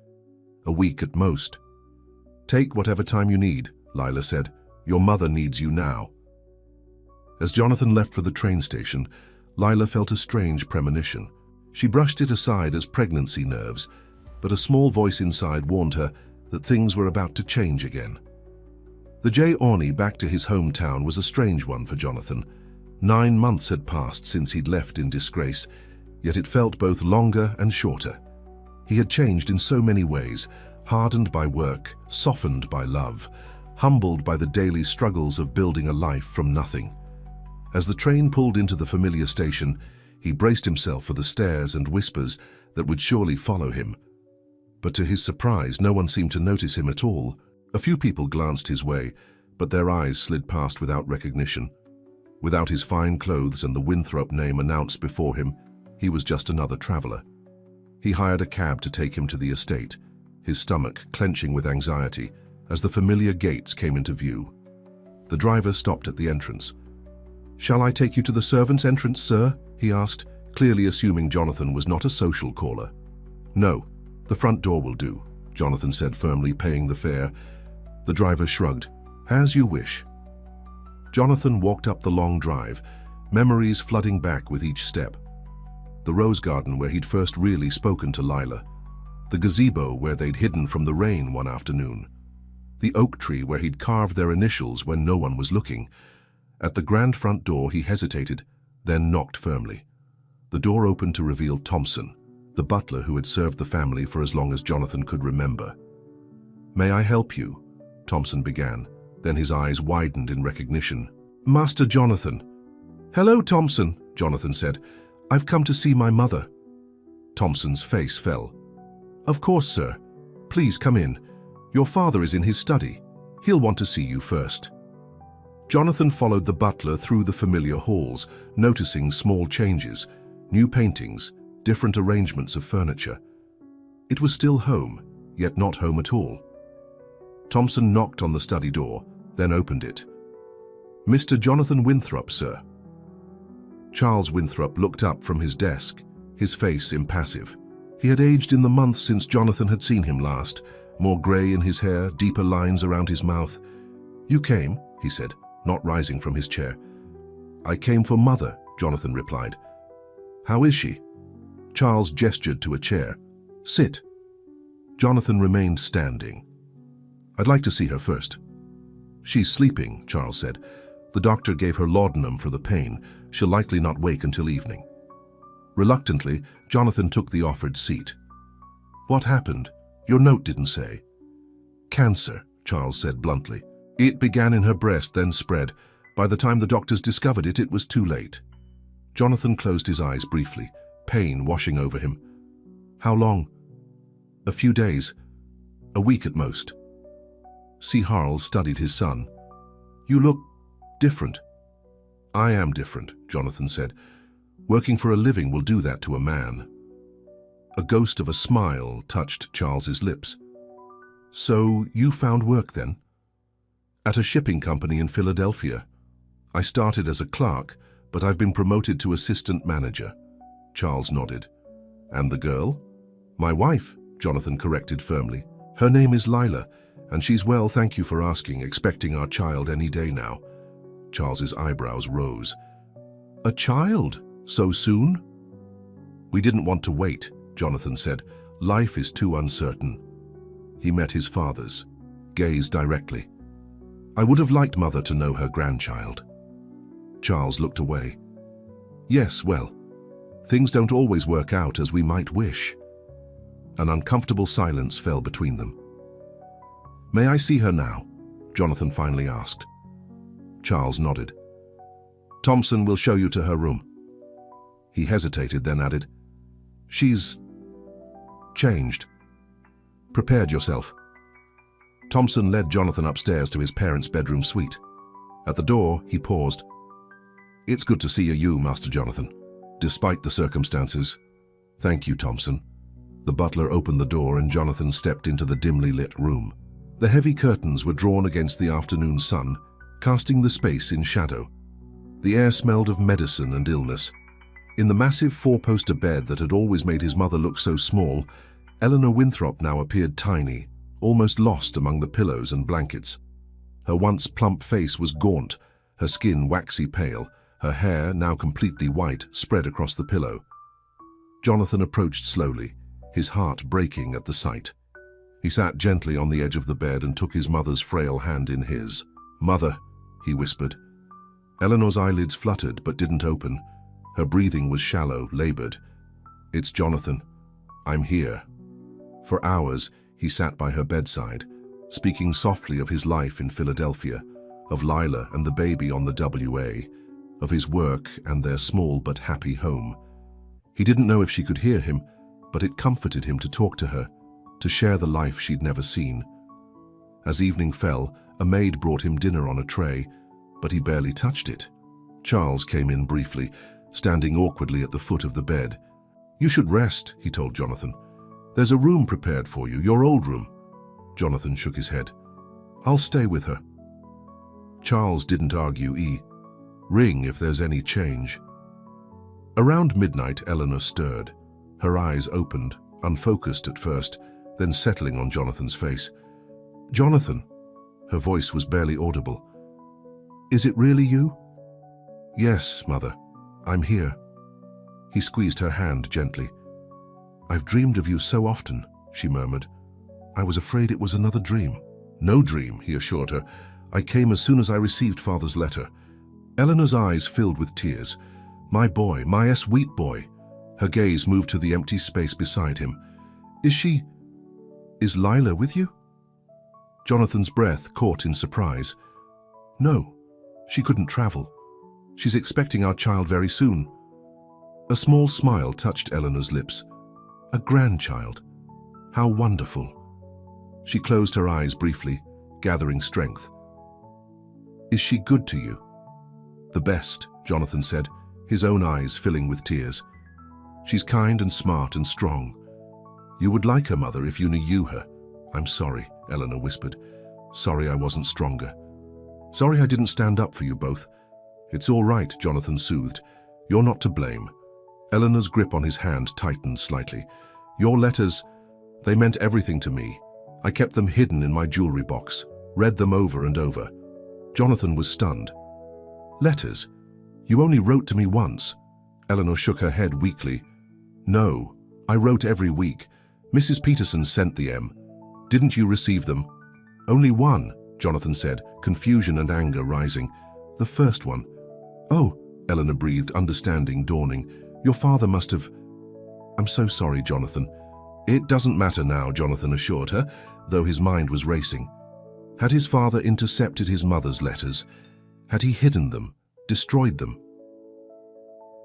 "A week at most." "Take whatever time you need," Lila said. "Your mother needs you now." As Jonathan left for the train station, Lila felt a strange premonition. She brushed it aside as pregnancy nerves, but a small voice inside warned her that things were about to change again. The journey back to his hometown was a strange one for Jonathan. 9 months had passed since he'd left in disgrace, yet it felt both longer and shorter. He had changed in so many ways, hardened by work, softened by love, humbled by the daily struggles of building a life from nothing. As the train pulled into the familiar station, he braced himself for the stares and whispers that would surely follow him. But to his surprise, no one seemed to notice him at all. A few people glanced his way, but their eyes slid past without recognition. Without his fine clothes and the Winthrop name announced before him, he was just another traveler. He hired a cab to take him to the estate, his stomach clenching with anxiety as the familiar gates came into view. The driver stopped at the entrance. "Shall I take you to the servants' entrance, sir?" he asked, clearly assuming Jonathan was not a social caller. "No, the front door will do," Jonathan said firmly, paying the fare. The driver shrugged. "As you wish." Jonathan walked up the long drive, memories flooding back with each step. The rose garden where he'd first really spoken to Lila. The gazebo where they'd hidden from the rain one afternoon. The oak tree where he'd carved their initials when no one was looking. At the grand front door he hesitated, then knocked firmly. The door opened to reveal Thompson, the butler who had served the family for as long as Jonathan could remember. "May I help you?" Thompson began. Then his eyes widened in recognition. "Master Jonathan." "Hello, Thompson," Jonathan said. "I've come to see my mother." Thompson's face fell. "Of course, sir. Please come in. Your father is in his study. He'll want to see you first." Jonathan followed the butler through the familiar halls, noticing small changes, new paintings, different arrangements of furniture. It was still home, yet not home at all. Thompson knocked on the study door, then opened it. "Mr. Jonathan Winthrop, sir." Charles Winthrop looked up from his desk, his face impassive. He had aged in the months since Jonathan had seen him last, more grey in his hair, deeper lines around his mouth. "You came," he said, not rising from his chair. "I came for Mother," Jonathan replied. "How is she?" Charles gestured to a chair. "Sit." Jonathan remained standing. "I'd like to see her first." "She's sleeping," Charles said. "The doctor gave her laudanum for the pain. She'll likely not wake until evening." Reluctantly, Jonathan took the offered seat. "What happened? Your note didn't say." "Cancer," Charles said bluntly. "It began in her breast, then spread. By the time the doctors discovered it, it was too late." Jonathan closed his eyes briefly, pain washing over him. "How long?" "A few days. A week at most." C. Harles studied his son. "You look different." "I am different," Jonathan said. "Working for a living will do that to a man." A ghost of a smile touched Charles's lips. "So you found work then?" "At a shipping company in Philadelphia. I started as a clerk, but I've been promoted to assistant manager." Charles nodded. "And the girl?" "My wife," Jonathan corrected firmly. "Her name is Lila, and she's well, thank you for asking, expecting our child any day now." Charles's eyebrows rose. "A child? So soon?" "We didn't want to wait," Jonathan said. "Life is too uncertain." He met his father's, gazed directly. "I would have liked Mother to know her grandchild." Charles looked away. "Yes, well, things don't always work out as we might wish." An uncomfortable silence fell between them. "May I see her now?" Jonathan finally asked. Charles nodded. "Thompson will show you to her room." He hesitated, then added, "She's changed. Prepared yourself." Thompson led Jonathan upstairs to his parents' bedroom suite. At the door, he paused. "It's good to see you, Master Jonathan, despite the circumstances." "Thank you, Thompson." The butler opened the door and Jonathan stepped into the dimly lit room. The heavy curtains were drawn against the afternoon sun, casting the space in shadow. The air smelled of medicine and illness. In the massive four-poster bed that had always made his mother look so small, Eleanor Winthrop now appeared tiny, almost lost among the pillows and blankets. Her once plump face was gaunt, her skin waxy pale, her hair, now completely white, spread across the pillow. Jonathan approached slowly, his heart breaking at the sight. He sat gently on the edge of the bed and took his mother's frail hand in his. "Mother," he whispered. Eleanor's eyelids fluttered but didn't open. Her breathing was shallow, labored. "It's Jonathan. I'm here." For hours, he sat by her bedside, speaking softly of his life in Philadelphia, of Lila and the baby on the WA, of his work and their small but happy home. He didn't know if she could hear him, but it comforted him to talk to her, to share the life she'd never seen. As evening fell, a maid brought him dinner on a tray, but he barely touched it. Charles came in briefly, standing awkwardly at the foot of the bed. "You should rest," he told Jonathan. "There's a room prepared for you, your old room." Jonathan shook his head. "I'll stay with her." Charles didn't argue. "Ring if there's any change." Around midnight, Eleanor stirred. Her eyes opened, unfocused at first, then settling on Jonathan's face. "Jonathan," her voice was barely audible. "Is it really you?" "Yes, Mother. I'm here." He squeezed her hand gently. "I've dreamed of you so often," she murmured. "I was afraid it was another dream." "No dream," he assured her. "I came as soon as I received Father's letter." Eleanor's eyes filled with tears. "My boy, my sweet boy." Her gaze moved to the empty space beside him. Is Lila with you? Jonathan's breath caught in surprise. No, she couldn't travel. She's expecting our child very soon. A small smile touched Eleanor's lips. A grandchild. How wonderful. She closed her eyes briefly, gathering strength. Is she good to you? The best, Jonathan said, his own eyes filling with tears. She's kind and smart and strong. You would like her, Mother, if you knew her. I'm sorry, Eleanor whispered. Sorry I wasn't stronger. Sorry I didn't stand up for you both. It's all right, Jonathan soothed. You're not to blame. Eleanor's grip on his hand tightened slightly. Your letters, they meant everything to me. I kept them hidden in my jewelry box, read them over and over. Jonathan was stunned. Letters? You only wrote to me once. Eleanor shook her head weakly. No, I wrote every week. Mrs. Peterson sent the M. Didn't you receive them? Only one, Jonathan said, confusion and anger rising. The first one. Oh, Eleanor breathed, understanding dawning. Your father must have... I'm so sorry, Jonathan. It doesn't matter now, Jonathan assured her, though his mind was racing. Had his father intercepted his mother's letters? Had he hidden them, destroyed them?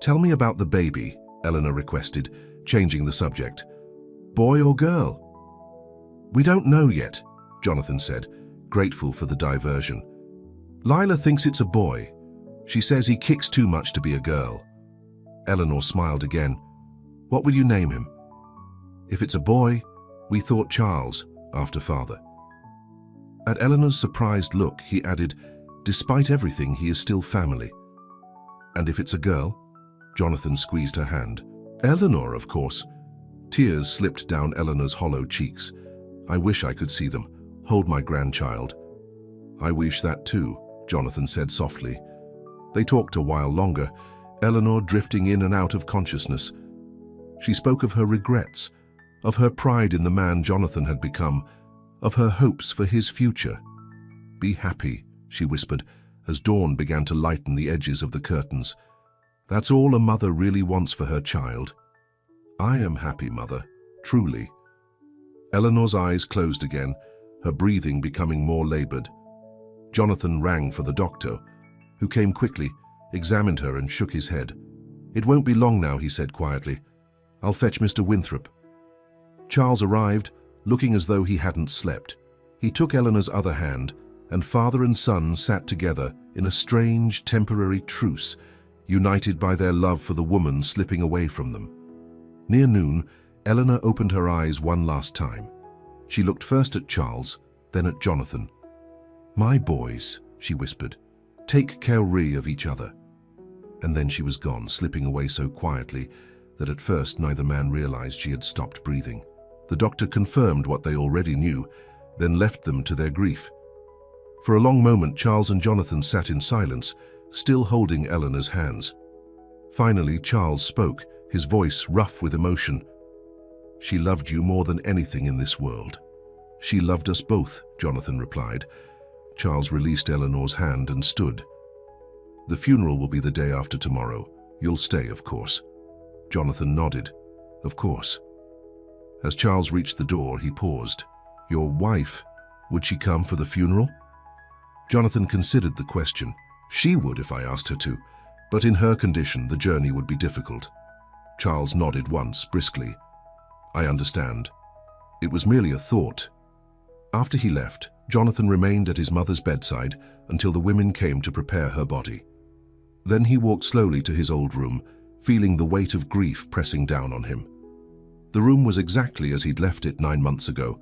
Tell me about the baby, Eleanor requested, changing the subject. Boy or girl? We don't know yet, Jonathan said, grateful for the diversion. Lila thinks it's a boy. She says he kicks too much to be a girl. Eleanor smiled again. What will you name him? If it's a boy, we thought Charles, after father. At Eleanor's surprised look, he added, despite everything, he is still family. And if it's a girl? Jonathan squeezed her hand. Eleanor, of course. Tears slipped down Eleanor's hollow cheeks. I wish I could see them, hold my grandchild. I wish that too, Jonathan said softly. They talked a while longer, Eleanor drifting in and out of consciousness. She spoke of her regrets, of her pride in the man Jonathan had become, of her hopes for his future. Be happy, she whispered, as dawn began to lighten the edges of the curtains. That's all a mother really wants for her child. I am happy, Mother, truly. Eleanor's eyes closed again, her breathing becoming more labored. Jonathan rang for the doctor, who came quickly, examined her and shook his head. It won't be long now, he said quietly. I'll fetch Mr. Winthrop. Charles arrived, looking as though he hadn't slept. He took Eleanor's other hand, and father and son sat together in a strange, temporary truce, united by their love for the woman slipping away from them. Near noon, Eleanor opened her eyes one last time. She looked first at Charles, then at Jonathan. My boys, she whispered, take care of each other. And then she was gone, slipping away so quietly that at first neither man realized she had stopped breathing. The doctor confirmed what they already knew, then left them to their grief. For a long moment, Charles and Jonathan sat in silence, still holding Eleanor's hands. Finally, Charles spoke, his voice rough with emotion. She loved you more than anything in this world. She loved us both, Jonathan replied. Charles released Eleanor's hand and stood. The funeral will be the day after tomorrow. You'll stay, of course. Jonathan nodded. Of course. As Charles reached the door, he paused. Your wife, would she come for the funeral? Jonathan considered the question. She would if I asked her to, but in her condition the journey would be difficult. Charles nodded once, briskly. I understand. It was merely a thought. After he left, Jonathan remained at his mother's bedside until the women came to prepare her body. Then he walked slowly to his old room, feeling the weight of grief pressing down on him. The room was exactly as he'd left it 9 months ago,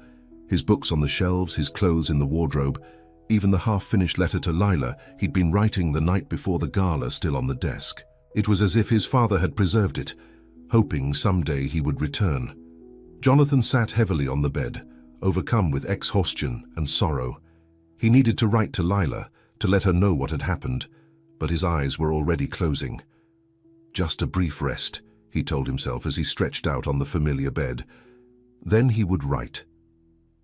his books on the shelves, his clothes in the wardrobe, even the half-finished letter to Lila he'd been writing the night before the gala still on the desk. It was as if his father had preserved it, hoping someday he would return. Jonathan sat heavily on the bed, overcome with exhaustion and sorrow. He needed to write to Lila, to let her know what had happened, but his eyes were already closing. Just a brief rest, he told himself as he stretched out on the familiar bed. Then he would write.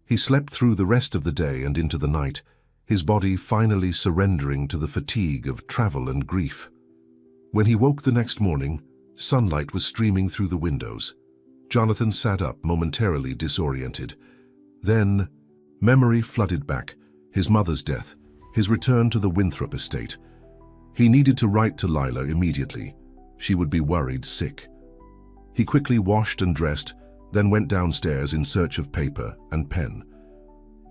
He slept through the rest of the day and into the night, his body finally surrendering to the fatigue of travel and grief. When he woke the next morning, Sunlight was streaming through the windows. Jonathan sat up, momentarily disoriented. Then, memory flooded back. His mother's death, his return to the Winthrop estate. He needed to write to Lila immediately. She would be worried sick. He quickly washed and dressed, then went downstairs in search of paper and pen.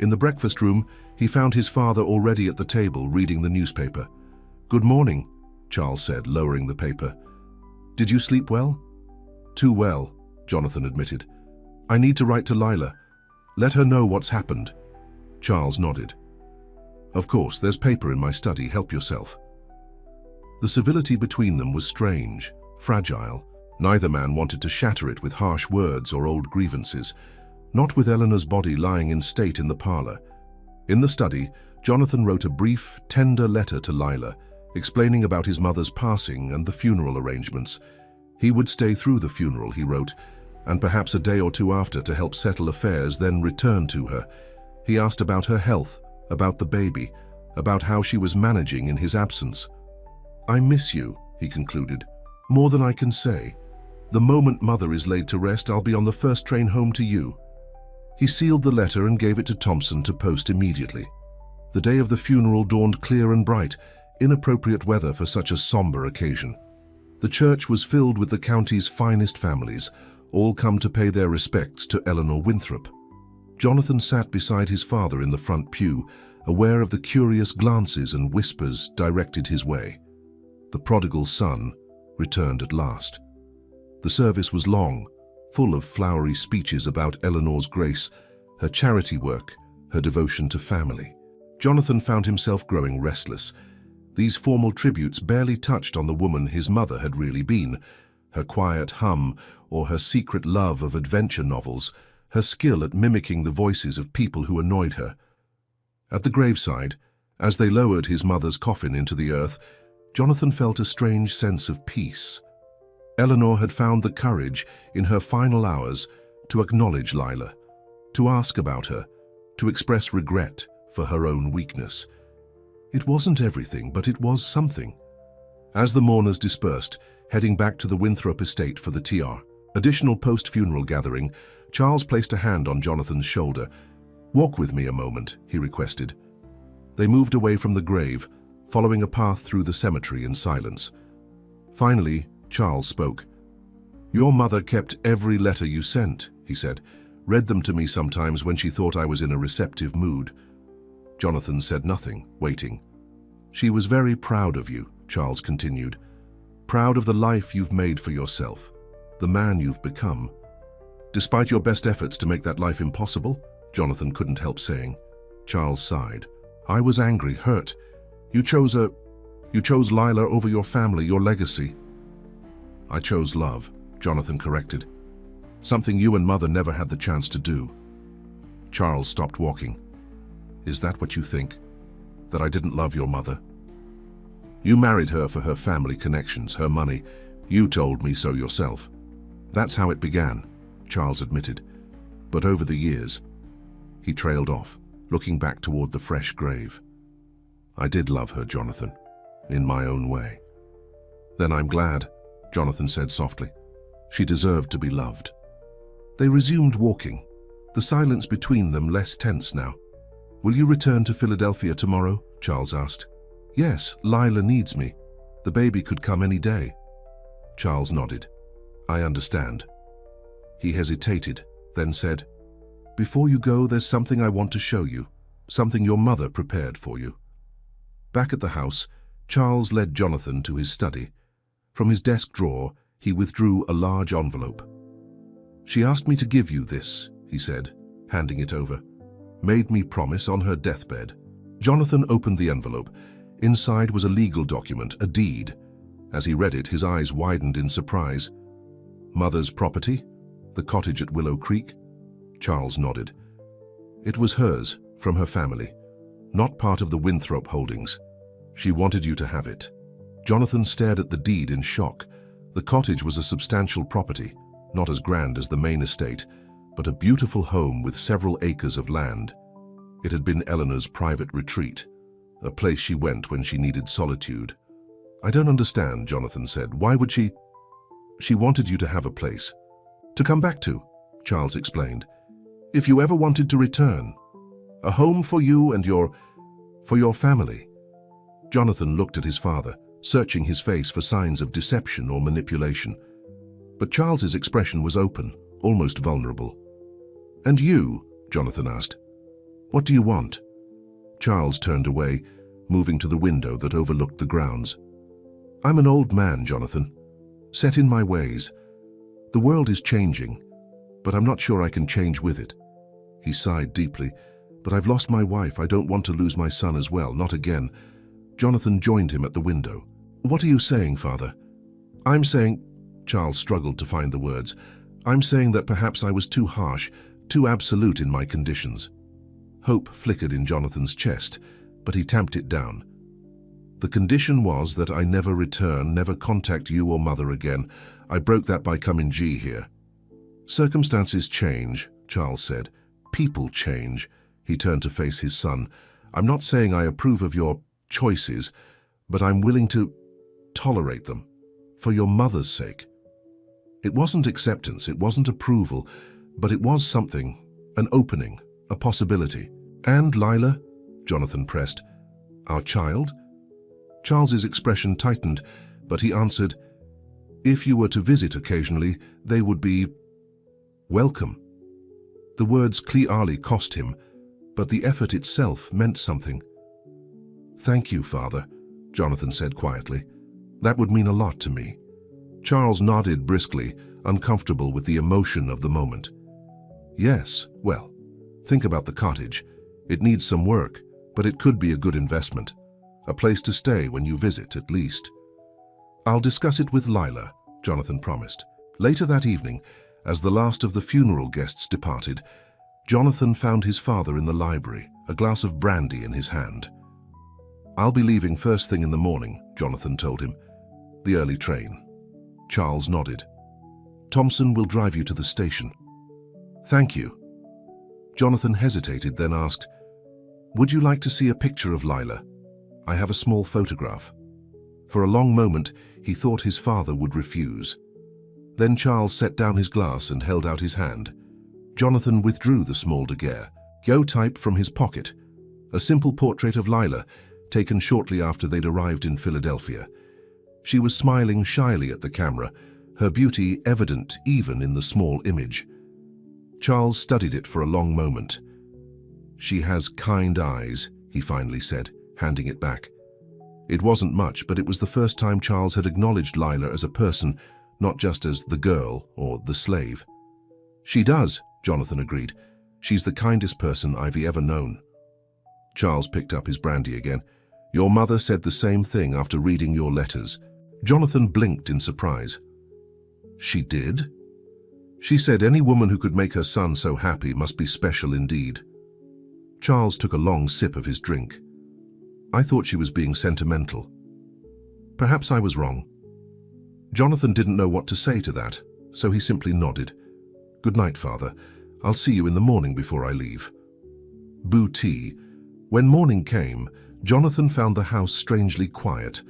In the breakfast room, he found his father already at the table reading the newspaper. "Good morning," Charles said, lowering the paper. "Did you sleep well?" "Too well," Jonathan admitted. "I need to write to Lila. Let her know what's happened." Charles nodded. "Of course, there's paper in my study. Help yourself." The civility between them was strange, fragile. Neither man wanted to shatter it with harsh words or old grievances, not with Eleanor's body lying in state in the parlor. In the study, Jonathan wrote a brief, tender letter to Lila, explaining about his mother's passing and the funeral arrangements. He would stay through the funeral, he wrote, and perhaps a day or two after to help settle affairs, then return to her. He asked about her health, about the baby, about how she was managing in his absence. "I miss you," he concluded, "more than I can say. The moment Mother is laid to rest, I'll be on the first train home to you." He sealed the letter and gave it to Thompson to post immediately. The day of the funeral dawned clear and bright, inappropriate weather for such a somber occasion. The church was filled with the county's finest families, all come to pay their respects to Eleanor Winthrop. Jonathan sat beside his father in the front pew, aware of the curious glances and whispers directed his way. The prodigal son returned at last. The service was long, full of flowery speeches about Eleanor's grace, her charity work, her devotion to family. Jonathan found himself growing restless. These formal tributes barely touched on the woman his mother had really been, her quiet hum or her secret love of adventure novels, her skill at mimicking the voices of people who annoyed her. At the graveside, as they lowered his mother's coffin into the earth, Jonathan felt a strange sense of peace. Eleanor had found the courage, in her final hours, to acknowledge Lila, to ask about her, to express regret for her own weakness. It wasn't everything, but it was something. As the mourners dispersed, heading back to the Winthrop estate for the additional post-funeral gathering, Charles placed a hand on Jonathan's shoulder. "Walk with me a moment," he requested. They moved away from the grave, following a path through the cemetery in silence. Finally, Charles spoke. "Your mother kept every letter you sent," he said, "read them to me sometimes when she thought I was in a receptive mood." Jonathan said nothing, waiting. "She was very proud of you," Charles continued. "Proud of the life you've made for yourself, the man you've become. Despite your best efforts to make that life impossible," Jonathan couldn't help saying. Charles sighed. "I was angry, hurt. You chose Lila over your family, your legacy." "I chose love," Jonathan corrected. "Something you and Mother never had the chance to do." Charles stopped walking. "Is that what you think? That I didn't love your mother? You married her for her family connections, her money. You told me so yourself." "That's how it began," Charles admitted. "But over the years..." He trailed off, looking back toward the fresh grave. "I did love her, Jonathan, in my own way." "Then I'm glad," Jonathan said softly. "She deserved to be loved." They resumed walking, the silence between them less tense now. "Will you return to Philadelphia tomorrow?" Charles asked. "Yes, Lila needs me. The baby could come any day." Charles nodded. "I understand." He hesitated, then said, "Before you go, there's something I want to show you, something your mother prepared for you." Back at the house, Charles led Jonathan to his study. From his desk drawer, he withdrew a large envelope. "She asked me to give you this," he said, handing it over. "Made me promise on her deathbed." Jonathan opened the envelope. Inside was a legal document, a deed. As he read it, his eyes widened in surprise. "Mother's property? The cottage at Willow Creek?" Charles nodded. "It was hers, from her family, not part of the Winthrop holdings. She wanted you to have it." Jonathan stared at the deed in shock. The cottage was a substantial property, not as grand as the main estate, but a beautiful home with several acres of land. It had been Eleanor's private retreat, a place she went when she needed solitude. "I don't understand," Jonathan said. "Why would she..." She wanted you to have a place to come back to, Charles explained. If you ever wanted to return. A home for you and your family. Jonathan looked at his father, searching his face for signs of deception or manipulation. But Charles's expression was open, almost vulnerable. And you? Jonathan asked. What do you want? Charles turned away, moving to the window that overlooked the grounds. I'm an old man, Jonathan, set in my ways. The world is changing, but I'm not sure I can change with it. He sighed deeply. But I've lost my wife. I don't want to lose my son as well, not again. Jonathan joined him at the window. What are you saying, father? I'm saying, Charles struggled to find the words, I'm saying that perhaps I was too harsh, too absolute in my conditions. Hope flickered in Jonathan's chest, but he tamped it down. The condition was that I never return, never contact you or mother again. I broke that by coming G here. Circumstances change, Charles said. People change. He turned to face his son. I'm not saying I approve of your choices, but I'm willing to tolerate them, for your mother's sake. It wasn't acceptance, it wasn't approval, but it was something, an opening, a possibility. And Lila? Jonathan pressed. Our child? Charles's expression tightened, but he answered, if you were to visit occasionally, they would be welcome. The words clearly cost him, but the effort itself meant something. Thank you, Father, Jonathan said quietly. That would mean a lot to me. Charles nodded briskly, uncomfortable with the emotion of the moment. Yes, well, think about the cottage. It needs some work, but it could be a good investment. A place to stay when you visit, at least. I'll discuss it with Lila, Jonathan promised. Later that evening, as the last of the funeral guests departed, Jonathan found his father in the library, a glass of brandy in his hand. I'll be leaving first thing in the morning, Jonathan told him. The early train. Charles nodded. Thompson will drive you to the station. Thank you. Jonathan hesitated, then asked, would you like to see a picture of Lila? I have a small photograph. For a long moment, he thought his father would refuse. Then Charles set down his glass and held out his hand. Jonathan withdrew the small daguerreotype from his pocket, a simple portrait of Lila, taken shortly after they'd arrived in Philadelphia. She was smiling shyly at the camera, her beauty evident even in the small image. Charles studied it for a long moment. She has kind eyes, he finally said, handing it back. It wasn't much, but it was the first time Charles had acknowledged Lila as a person, not just as the girl or the slave. She does, Jonathan agreed. She's the kindest person I've ever known. Charles picked up his brandy again. Your mother said the same thing after reading your letters. Jonathan blinked in surprise. She did? She said any woman who could make her son so happy must be special indeed. Charles took a long sip of his drink. I thought she was being sentimental. Perhaps I was wrong. Jonathan didn't know what to say to that, so he simply nodded. Good night, Father. I'll see you in the morning before I leave. Boo-tea. When morning came, Jonathan found the house strangely quiet.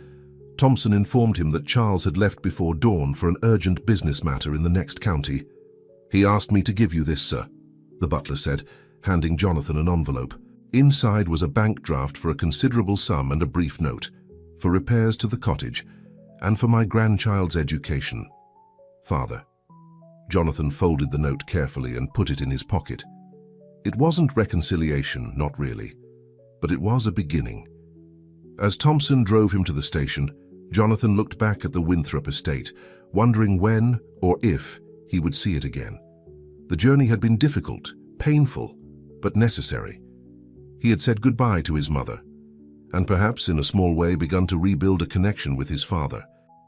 Thompson informed him that Charles had left before dawn for an urgent business matter in the next county. He asked me to give you this, sir, the butler said, handing Jonathan an envelope. Inside was a bank draft for a considerable sum and a brief note, for repairs to the cottage, and for my grandchild's education. Father. Jonathan folded the note carefully and put it in his pocket. It wasn't reconciliation, not really, but it was a beginning. As Thompson drove him to the station, Jonathan looked back at the Winthrop estate, wondering when or if he would see it again. The journey had been difficult, painful, but necessary. He had said goodbye to his mother, and perhaps in a small way begun to rebuild a connection with his father.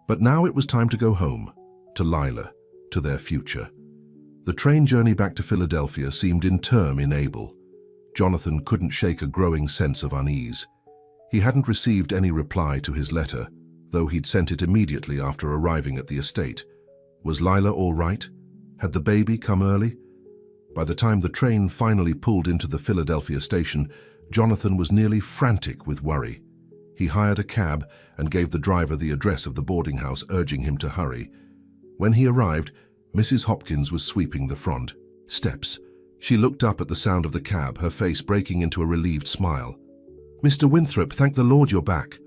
But now it was time to go home, to Lila, to their future. The train journey back to Philadelphia seemed interminable. Jonathan couldn't shake a growing sense of unease. He hadn't received any reply to his letter, though he'd sent it immediately after arriving at the estate. Was Lila all right? Had the baby come early? By the time the train finally pulled into the Philadelphia station, Jonathan was nearly frantic with worry. He hired a cab and gave the driver the address of the boarding house, urging him to hurry. When he arrived, Mrs. Hopkins was sweeping the front steps. She looked up at the sound of the cab, her face breaking into a relieved smile. "Mr. Winthrop, thank the Lord you're back."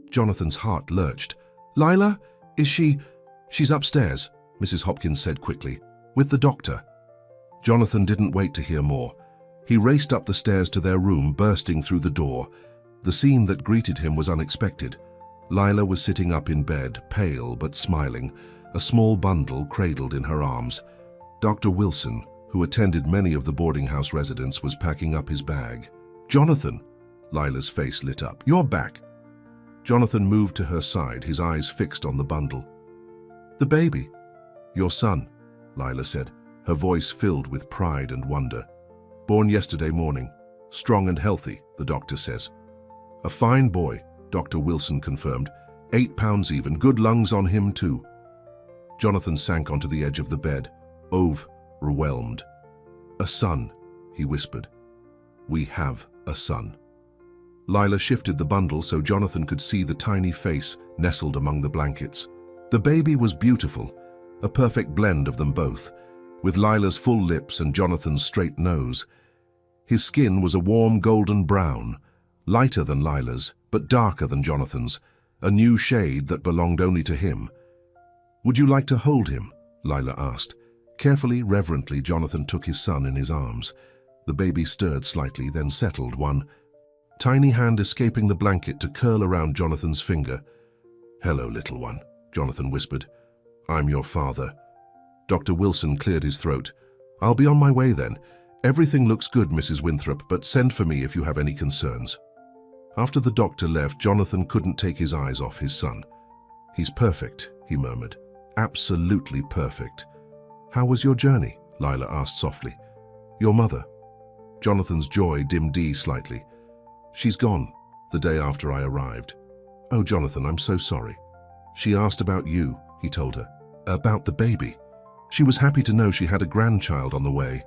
Jonathan's heart lurched. "Lila? Is she—" "She's upstairs," Mrs. Hopkins said quickly, "with the doctor." Jonathan didn't wait to hear more. He raced up the stairs to their room, bursting through the door. The scene that greeted him was unexpected. Lila was sitting up in bed, pale but smiling, a small bundle cradled in her arms. Dr. Wilson, who attended many of the boarding house residents, was packing up his bag. "Jonathan!" Lila's face lit up. "You're back!" Jonathan moved to her side, his eyes fixed on the bundle. "The baby." "Your son," Lila said, her voice filled with pride and wonder. "Born yesterday morning. Strong and healthy, the doctor says." "A fine boy," Dr. Wilson confirmed. 8 pounds even. Good lungs on him too." Jonathan sank onto the edge of the bed, overwhelmed. "A son," he whispered. "We have a son." Lila shifted the bundle so Jonathan could see the tiny face nestled among the blankets. The baby was beautiful, a perfect blend of them both, with Lila's full lips and Jonathan's straight nose. His skin was a warm golden brown, lighter than Lila's, but darker than Jonathan's, a new shade that belonged only to him. "Would you like to hold him?" Lila asked. Carefully, reverently, Jonathan took his son in his arms. The baby stirred slightly, then settled, one tiny hand escaping the blanket to curl around Jonathan's finger. "Hello, little one," Jonathan whispered. "I'm your father." Dr. Wilson cleared his throat. "I'll be on my way then. Everything looks good, Mrs. Winthrop, but send for me if you have any concerns." After the doctor left, Jonathan couldn't take his eyes off his son. "He's perfect," he murmured. "Absolutely perfect." "How was your journey?" Lila asked softly. "Your mother?" Jonathan's joy dimmed slightly. "She's gone, the day after I arrived." "Oh, Jonathan, I'm so sorry." "She asked about you," he told her. "About the baby. She was happy to know she had a grandchild on the way."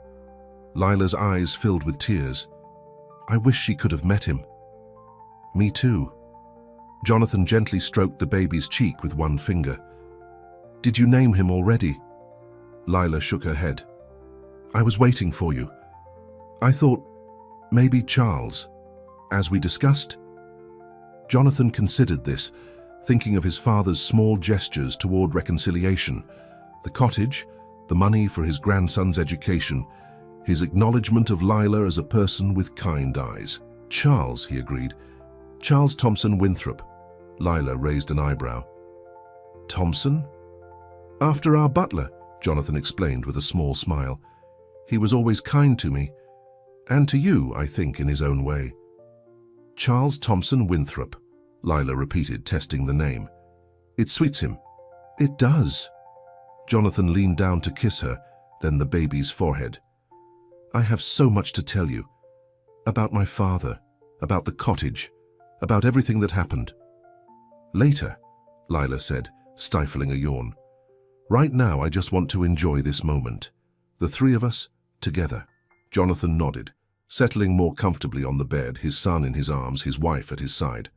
Lila's eyes filled with tears. "I wish she could have met him." "Me too." Jonathan gently stroked the baby's cheek with one finger. "Did you name him already?" Lila shook her head. "I was waiting for you. I thought maybe Charles, as we discussed." Jonathan considered this, thinking of his father's small gestures toward reconciliation, the cottage, the money for his grandson's education, his acknowledgement of Lila as a person with kind eyes. "Charles," he agreed. "Charles Thompson Winthrop." Lila raised an eyebrow. "Thompson?" "After our butler," Jonathan explained with a small smile. "He was always kind to me, and to you, I think, in his own way." "Charles Thompson Winthrop," Lila repeated, testing the name. "It suits him." "It does." Jonathan leaned down to kiss her, then the baby's forehead. "I have so much to tell you. About my father, about the cottage, about everything that happened." "Later," Lila said, stifling a yawn. "Right now, I just want to enjoy this moment. The three of us, together." Jonathan nodded, settling more comfortably on the bed, his son in his arms, his wife at his side.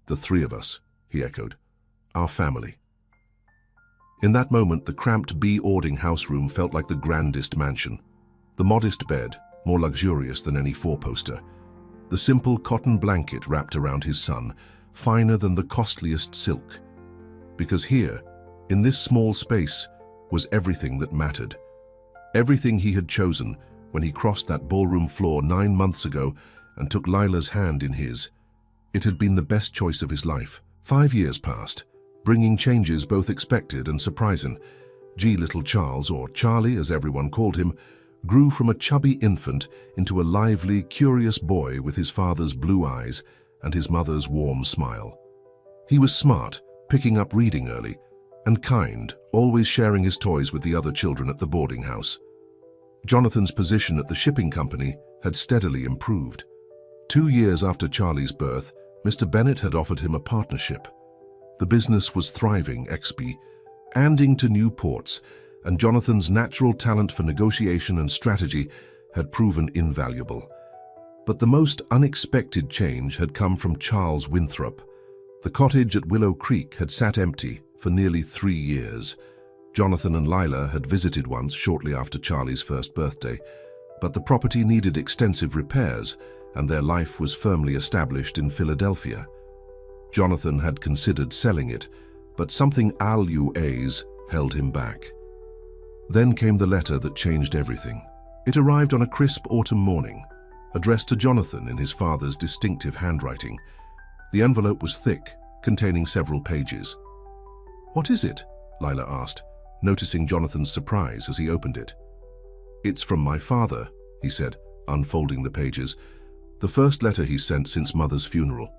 "The three of us," he echoed. "Our family." In that moment, the cramped B-Ording house room felt like the grandest mansion. The modest bed, more luxurious than any four-poster. The simple cotton blanket wrapped around his son, finer than the costliest silk. Because here, in this small space, was everything that mattered. Everything he had chosen when he crossed that ballroom floor 9 months ago and took Lila's hand in his. It had been the best choice of his life. 5 years passed, bringing changes both expected and surprising. Little Charles, or Charlie as everyone called him, grew from a chubby infant into a lively, curious boy with his father's blue eyes and his mother's warm smile. He was smart, picking up reading early, and kind, always sharing his toys with the other children at the boarding house. Jonathan's position at the shipping company had steadily improved. 2 years after Charlie's birth, Mr. Bennett had offered him a partnership. The business was thriving, expanding to new ports, and Jonathan's natural talent for negotiation and strategy had proven invaluable. But the most unexpected change had come from Charles Winthrop. The cottage at Willow Creek had sat empty for nearly 3 years. Jonathan and Lila had visited once shortly after Charlie's first birthday, but the property needed extensive repairs and their life was firmly established in Philadelphia. Jonathan had considered selling it, but something always held him back. Then came the letter that changed everything. It arrived on a crisp autumn morning, addressed to Jonathan in his father's distinctive handwriting. The envelope was thick, containing several pages. "What is it?" Lila asked, noticing Jonathan's surprise as he opened it. "It's from my father," he said, unfolding the pages. "The first letter he sent since Mother's funeral."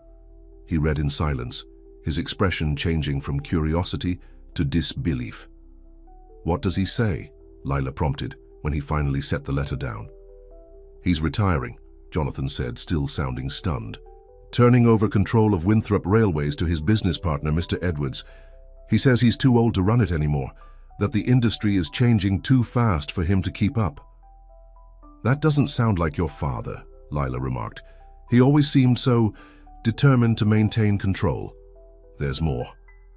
He read in silence, his expression changing from curiosity to disbelief. "What does he say?" Lila prompted when he finally set the letter down. "He's retiring," Jonathan said, still sounding stunned. "Turning over control of Winthrop Railways to his business partner, Mr. Edwards. He says he's too old to run it anymore, that the industry is changing too fast for him to keep up." "That doesn't sound like your father," Lila remarked. "He always seemed so determined to maintain control." "There's more,"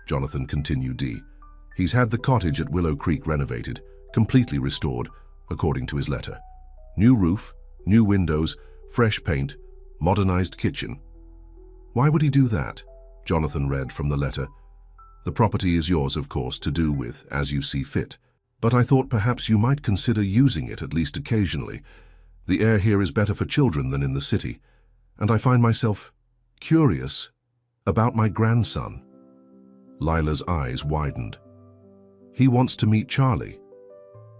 Jonathan continued. "He's had the cottage at Willow Creek renovated, completely restored, according to his letter. New roof, new windows, fresh paint, modernized kitchen." "Why would he do that?" Jonathan read from the letter. "The property is yours, of course, to do with as you see fit. But I thought perhaps you might consider using it at least occasionally. The air here is better for children than in the city, and I find myself curious about my grandson." Lila's eyes widened. "He wants to meet Charlie."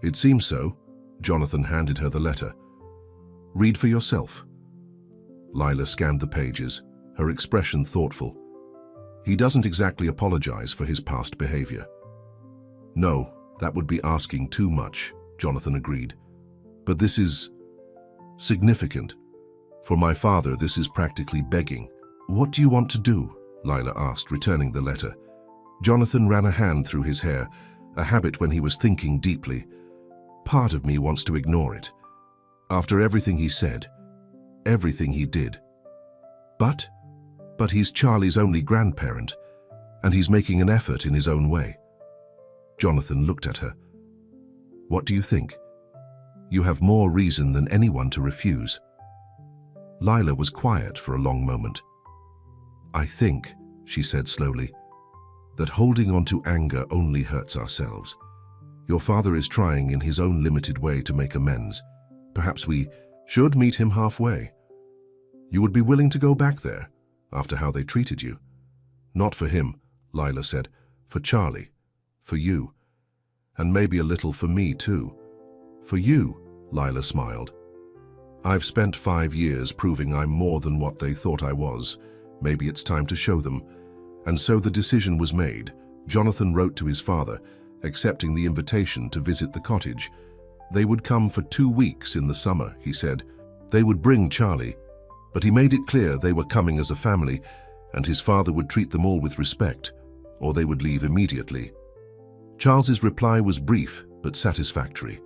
"It seems so." Jonathan handed her the letter. "Read for yourself." Lila scanned the pages, her expression thoughtful. "He doesn't exactly apologize for his past behavior." "No, that would be asking too much," Jonathan agreed. "But this is significant. For my father, this is practically begging." "What do you want to do?" Lila asked, returning the letter. Jonathan ran a hand through his hair, a habit when he was thinking deeply. "Part of me wants to ignore it. After everything he said, everything he did. But he's Charlie's only grandparent, and he's making an effort in his own way." Jonathan looked at her. "What do you think? You have more reason than anyone to refuse." Lila was quiet for a long moment. "I think," she said slowly, "that holding on to anger only hurts ourselves. Your father is trying in his own limited way to make amends. Perhaps we should meet him halfway. You would be willing to go back there, after how they treated you?" "Not for him," Lila said. "For Charlie. For you. And maybe a little for me too." "For you," Lila smiled. "I've spent 5 years proving I'm more than what they thought I was. Maybe it's time to show them." And so the decision was made. Jonathan wrote to his father, accepting the invitation to visit the cottage. They would come for 2 weeks in the summer, he said. They would bring Charlie, but he made it clear they were coming as a family, and his father would treat them all with respect, or they would leave immediately. Charles's reply was brief but satisfactory.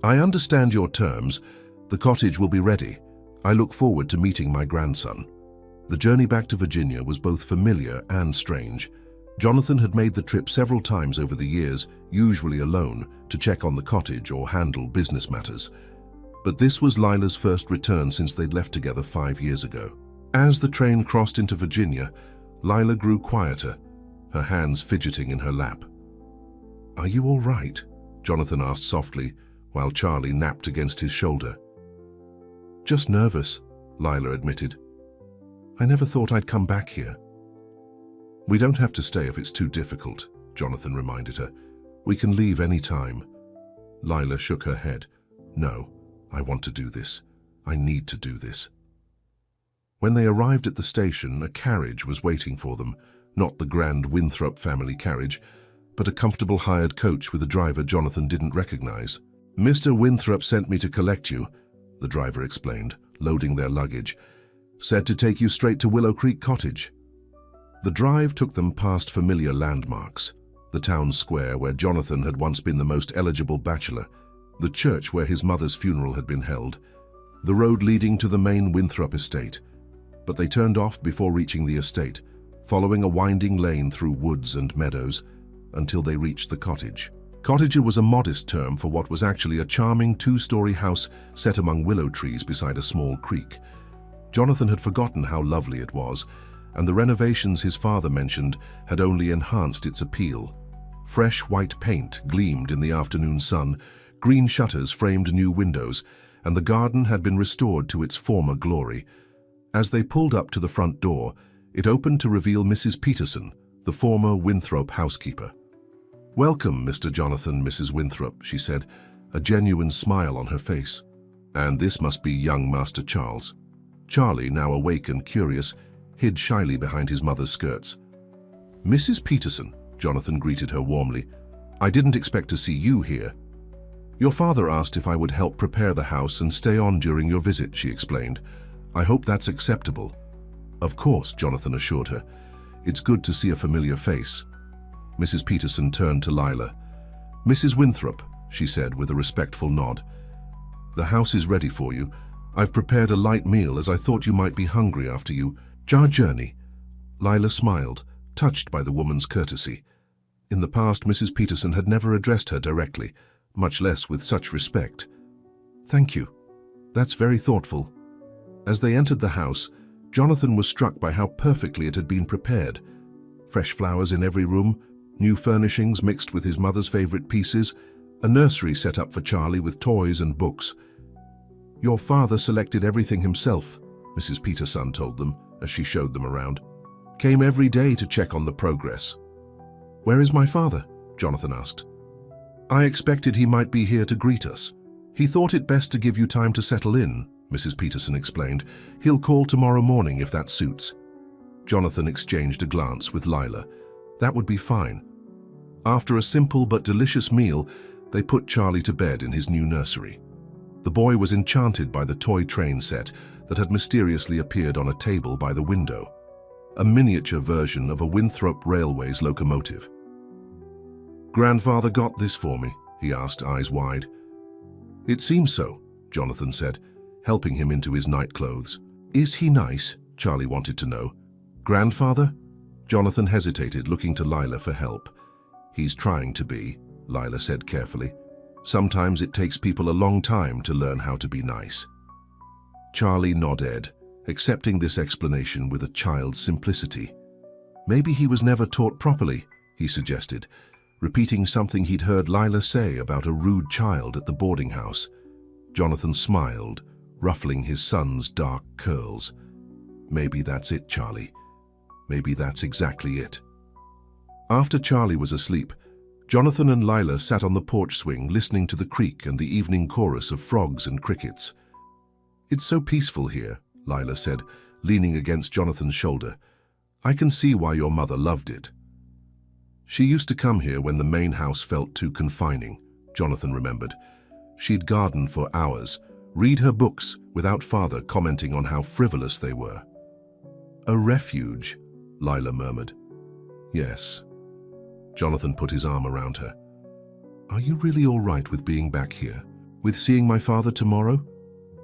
"I understand your terms. The cottage will be ready. I look forward to meeting my grandson." The journey back to Virginia was both familiar and strange. Jonathan had made the trip several times over the years, usually alone, to check on the cottage or handle business matters. But this was Lila's first return since they'd left together 5 years ago. As the train crossed into Virginia, Lila grew quieter, her hands fidgeting in her lap. "Are you all right?" Jonathan asked softly, while Charlie napped against his shoulder. "Just nervous," Lila admitted. "I never thought I'd come back here." "We don't have to stay if it's too difficult," Jonathan reminded her. "We can leave any time." Lila shook her head. "No, I want to do this. I need to do this." When they arrived at the station, a carriage was waiting for them, not the grand Winthrop family carriage, but a comfortable hired coach with a driver Jonathan didn't recognize. "Mr. Winthrop sent me to collect you," the driver explained, loading their luggage. "Said to take you straight to Willow Creek Cottage." The drive took them past familiar landmarks, the town square where Jonathan had once been the most eligible bachelor, the church where his mother's funeral had been held, the road leading to the main Winthrop estate. But they turned off before reaching the estate, following a winding lane through woods and meadows. until they reached the cottage. Cottager was a modest term for what was actually a charming two-story house set among willow trees beside a small creek. Jonathan had forgotten how lovely it was, and the renovations his father mentioned had only enhanced its appeal. Fresh white paint gleamed in the afternoon sun, green shutters framed new windows, and the garden had been restored to its former glory. As they pulled up to the front door, it opened to reveal Mrs. Peterson, the former Winthrop housekeeper. "Welcome, Mr. Jonathan, Mrs. Winthrop," she said, a genuine smile on her face. "And this must be young Master Charles." Charlie, now awake and curious, hid shyly behind his mother's skirts. "Mrs. Peterson," Jonathan greeted her warmly, "I didn't expect to see you here." "Your father asked if I would help prepare the house and stay on during your visit," she explained. "I hope that's acceptable." "Of course," Jonathan assured her. "It's good to see a familiar face." Mrs. Peterson turned to Lila. "Mrs. Winthrop," she said with a respectful nod. "The house is ready for you. I've prepared a light meal as I thought you might be hungry after your journey." Lila smiled, touched by the woman's courtesy. In the past, Mrs. Peterson had never addressed her directly, much less with such respect. "Thank you. That's very thoughtful." As they entered the house, Jonathan was struck by how perfectly it had been prepared. Fresh flowers in every room, new furnishings mixed with his mother's favorite pieces, a nursery set up for Charlie with toys and books. "Your father selected everything himself," Mrs. Peterson told them as she showed them around. "Came every day to check on the progress." "Where is my father?" Jonathan asked. "I expected he might be here to greet us. He thought it best to give you time to settle in," Mrs. Peterson explained. "He'll call tomorrow morning if that suits." Jonathan exchanged a glance with Lila. That would be fine. After a simple but delicious meal, they put Charlie to bed in his new nursery. The boy was enchanted by the toy train set that had mysteriously appeared on a table by the window, a miniature version of a Winthrop Railways locomotive. "Grandfather got this for me?" he asked, eyes wide. "It seems so," Jonathan said, helping him into his nightclothes. "Is he nice?" Charlie wanted to know. "Grandfather?" Jonathan hesitated, looking to Lila for help. "He's trying to be," Lila said carefully. "Sometimes it takes people a long time to learn how to be nice." Charlie nodded, accepting this explanation with a child's simplicity. "Maybe he was never taught properly," he suggested, repeating something he'd heard Lila say about a rude child at the boarding house. Jonathan smiled, ruffling his son's dark curls. "Maybe that's it, Charlie. Maybe that's exactly it." After Charlie was asleep, Jonathan and Lila sat on the porch swing listening to the creek and the evening chorus of frogs and crickets. "It's so peaceful here," Lila said, leaning against Jonathan's shoulder. "I can see why your mother loved it." She used to come here when the main house felt too confining, Jonathan remembered. She'd garden for hours, read her books without father commenting on how frivolous they were. "A refuge," Lila murmured. "Yes." Jonathan put his arm around her. "Are you really all right with being back here? With seeing my father tomorrow?"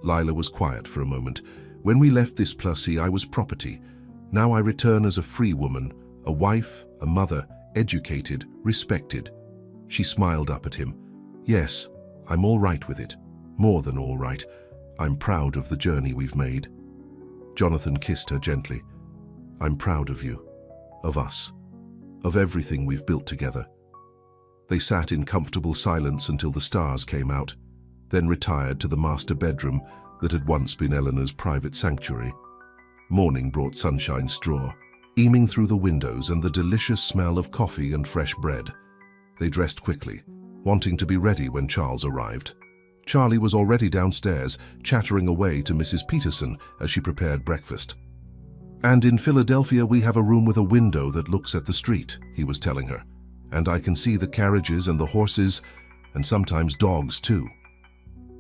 Lila was quiet for a moment. "When we left this Plessy, I was property. Now I return as a free woman, a wife, a mother, educated, respected." She smiled up at him. "Yes, I'm all right with it. More than all right. I'm proud of the journey we've made." Jonathan kissed her gently. "I'm proud of you, of us, of everything we've built together." They sat in comfortable silence until the stars came out, then retired to the master bedroom that had once been Eleanor's private sanctuary. Morning brought sunshine straw, eaming through the windows and the delicious smell of coffee and fresh bread. They dressed quickly, wanting to be ready when Charles arrived. Charlie was already downstairs, chattering away to Mrs. Peterson as she prepared breakfast. "And in Philadelphia we have a room with a window that looks at the street," he was telling her. "And I can see the carriages and the horses, and sometimes dogs too."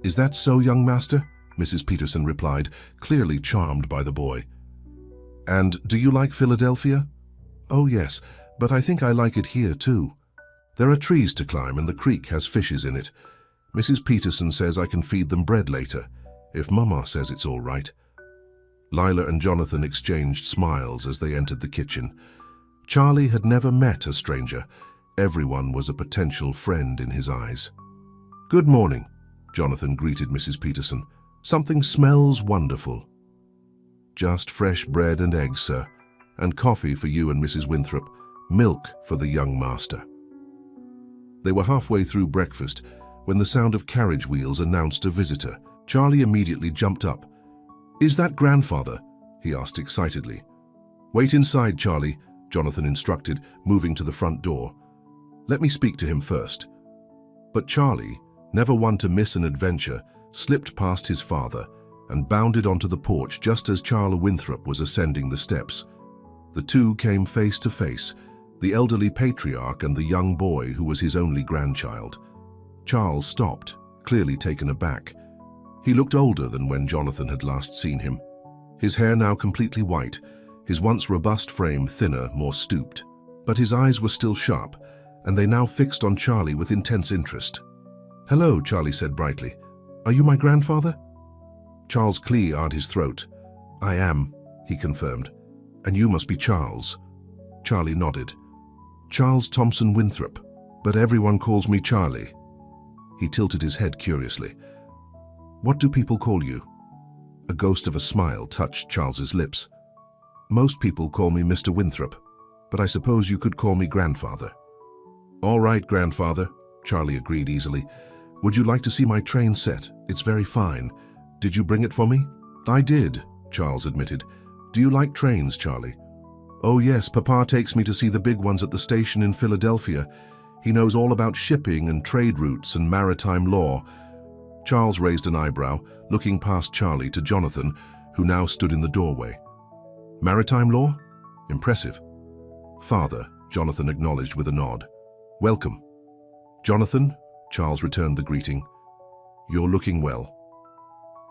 "Is that so, young master?" Mrs. Peterson replied, clearly charmed by the boy. "And do you like Philadelphia?" "Oh yes, but I think I like it here too. There are trees to climb and the creek has fishes in it. Mrs. Peterson says I can feed them bread later, if Mama says it's all right." Lila and Jonathan exchanged smiles as they entered the kitchen. Charlie had never met a stranger, Everyone was a potential friend in his eyes. "Good morning," Jonathan greeted Mrs. Peterson. "Something smells wonderful." "Just fresh bread and eggs, sir, and coffee for you and Mrs. Winthrop, milk for the young master." They were halfway through breakfast when the sound of carriage wheels announced a visitor. Charlie immediately jumped up. "Is that grandfather?" he asked excitedly. "Wait inside, Charlie," Jonathan instructed, moving to the front door. "Let me speak to him first." But Charlie, never one to miss an adventure, slipped past his father and bounded onto the porch just as Charles Winthrop was ascending the steps. The two came face to face, the elderly patriarch and the young boy who was his only grandchild. Charles stopped, clearly taken aback. He looked older than when Jonathan had last seen him. His hair now completely white, his once robust frame thinner, more stooped. But his eyes were still sharp, and they now fixed on Charlie with intense interest. "Hello," Charlie said brightly. "Are you my grandfather?" Charles cleared his throat. "I am," he confirmed. "And you must be Charles." Charlie nodded. "Charles Thompson Winthrop, but everyone calls me Charlie." He tilted his head curiously. "What do people call you?" A ghost of a smile touched Charles's lips. "Most people call me Mr. Winthrop, but I suppose you could call me grandfather." "All right, grandfather," Charlie agreed easily. "Would you like to see my train set? It's very fine. Did you bring it for me?" "I did," Charles admitted. "Do you like trains, Charlie?" "Oh yes, Papa takes me to see the big ones at the station in Philadelphia. He knows all about shipping and trade routes and maritime law." Charles raised an eyebrow, looking past Charlie to Jonathan, who now stood in the doorway. "Maritime law? Impressive." "Father," Jonathan acknowledged with a nod. "Welcome." "Jonathan," Charles returned the greeting. "You're looking well."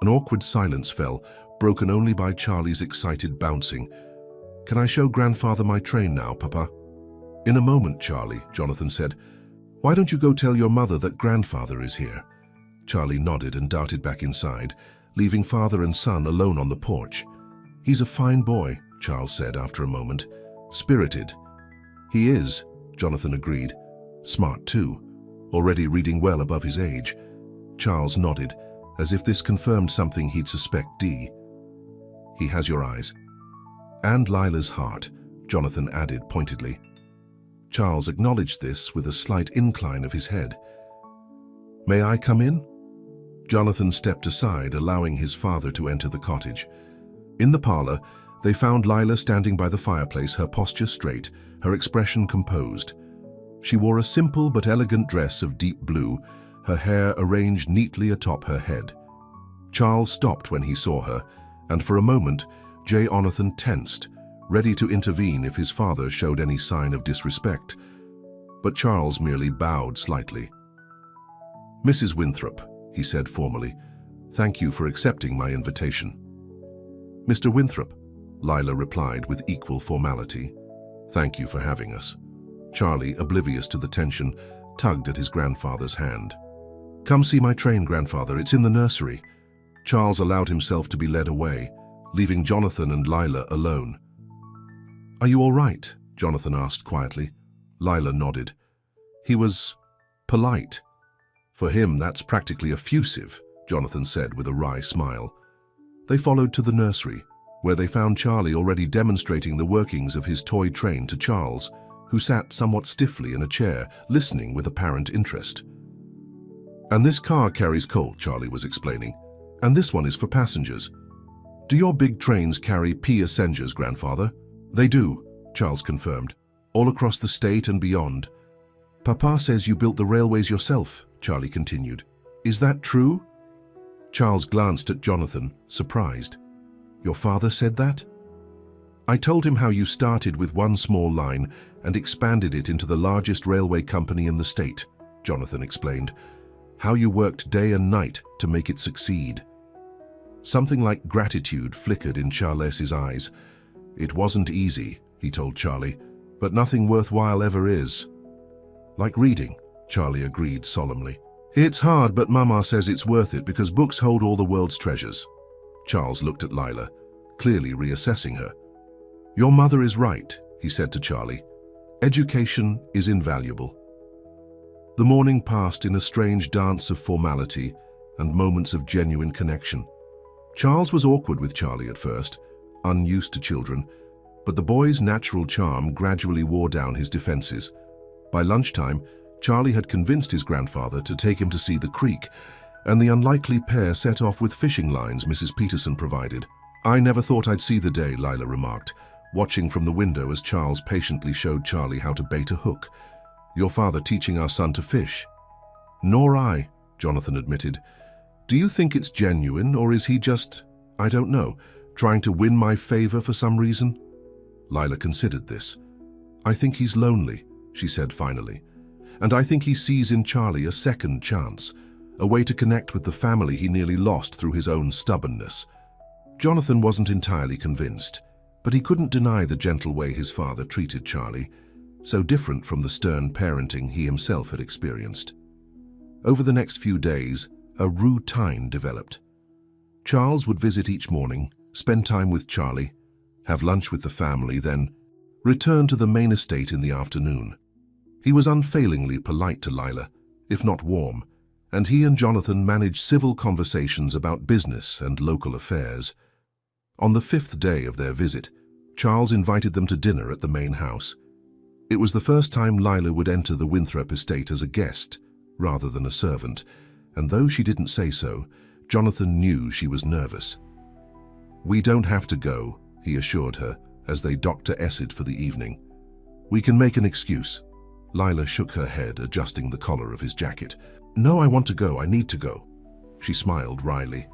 An awkward silence fell, broken only by Charlie's excited bouncing. "Can I show grandfather my train now, Papa?" "In a moment, Charlie," Jonathan said. "Why don't you go tell your mother that grandfather is here?" Charlie nodded and darted back inside, leaving father and son alone on the porch. "He's a fine boy," Charles said after a moment. "Spirited." "He is," Jonathan agreed. "Smart too, already reading well above his age." Charles nodded, as if this confirmed something he'd suspect. "He has your eyes." "And Lila's heart," Jonathan added pointedly. Charles acknowledged this with a slight incline of his head. "May I come in?" Jonathan stepped aside, allowing his father to enter the cottage. In the parlor, they found Lila standing by the fireplace, her posture straight, her expression composed. She wore a simple but elegant dress of deep blue, her hair arranged neatly atop her head. Charles stopped when he saw her, and for a moment, Jonathan tensed, ready to intervene if his father showed any sign of disrespect. But Charles merely bowed slightly. "Mrs. Winthrop," he said formally, "thank you for accepting my invitation." "Mr. Winthrop," Lila replied with equal formality. "Thank you for having us." Charlie, oblivious to the tension, tugged at his grandfather's hand. "Come see my train, grandfather. It's in the nursery." Charles allowed himself to be led away, leaving Jonathan and Lila alone. "Are you all right?" Jonathan asked quietly. Lila nodded. "He was polite." "For him, that's practically effusive," Jonathan said with a wry smile. They followed to the nursery, where they found Charlie already demonstrating the workings of his toy train to Charles, who sat somewhat stiffly in a chair, listening with apparent interest. "And this car carries coal," Charlie was explaining, "and this one is for passengers. Do your big trains carry passengers, grandfather?" "They do," Charles confirmed, "all across the state and beyond." "Papa says you built the railways yourself," Charlie continued. "Is that true?" Charles glanced at Jonathan, surprised. "Your father said that?" "I told him how you started with one small line and expanded it into the largest railway company in the state," Jonathan explained. "How you worked day and night to make it succeed." Something like gratitude flickered in Charles's eyes. "It wasn't easy," he told Charlie, "but nothing worthwhile ever is." "Like reading," Charlie agreed solemnly. "It's hard, but Mama says it's worth it because books hold all the world's treasures." Charles looked at Lila, clearly reassessing her. "Your mother is right," he said to Charlie. Education is invaluable. The morning passed in a strange dance of formality and moments of genuine connection. Charles was awkward with Charlie at first, unused to children, but the boy's natural charm gradually wore down his defenses. By lunchtime, Charlie had convinced his grandfather to take him to see the creek, and the unlikely pair set off with fishing lines Mrs. Peterson provided. "I never thought I'd see the day," Lila remarked, watching from the window as Charles patiently showed Charlie how to bait a hook. "Your father teaching our son to fish." "Nor I," Jonathan admitted. "Do you think it's genuine, or is he just, I don't know, trying to win my favor for some reason?" Lila considered this. "I think he's lonely," she said finally. "And I think he sees in Charlie a second chance, a way to connect with the family he nearly lost through his own stubbornness." Jonathan wasn't entirely convinced, but he couldn't deny the gentle way his father treated Charlie, so different from the stern parenting he himself had experienced. Over the next few days, a routine developed. Charles would visit each morning, spend time with Charlie, have lunch with the family, then return to the main estate in the afternoon. He was unfailingly polite to Lila, if not warm, and he and Jonathan managed civil conversations about business and local affairs. On the 5th day of their visit, Charles invited them to dinner at the main house. It was the first time Lila would enter the Winthrop estate as a guest, rather than a servant, and though she didn't say so, Jonathan knew she was nervous. "We don't have to go," he assured her, as they docked to Essid for the evening. "We can make an excuse." Lila shook her head, adjusting the collar of his jacket. "No, I want to go. I need to go." She smiled wryly.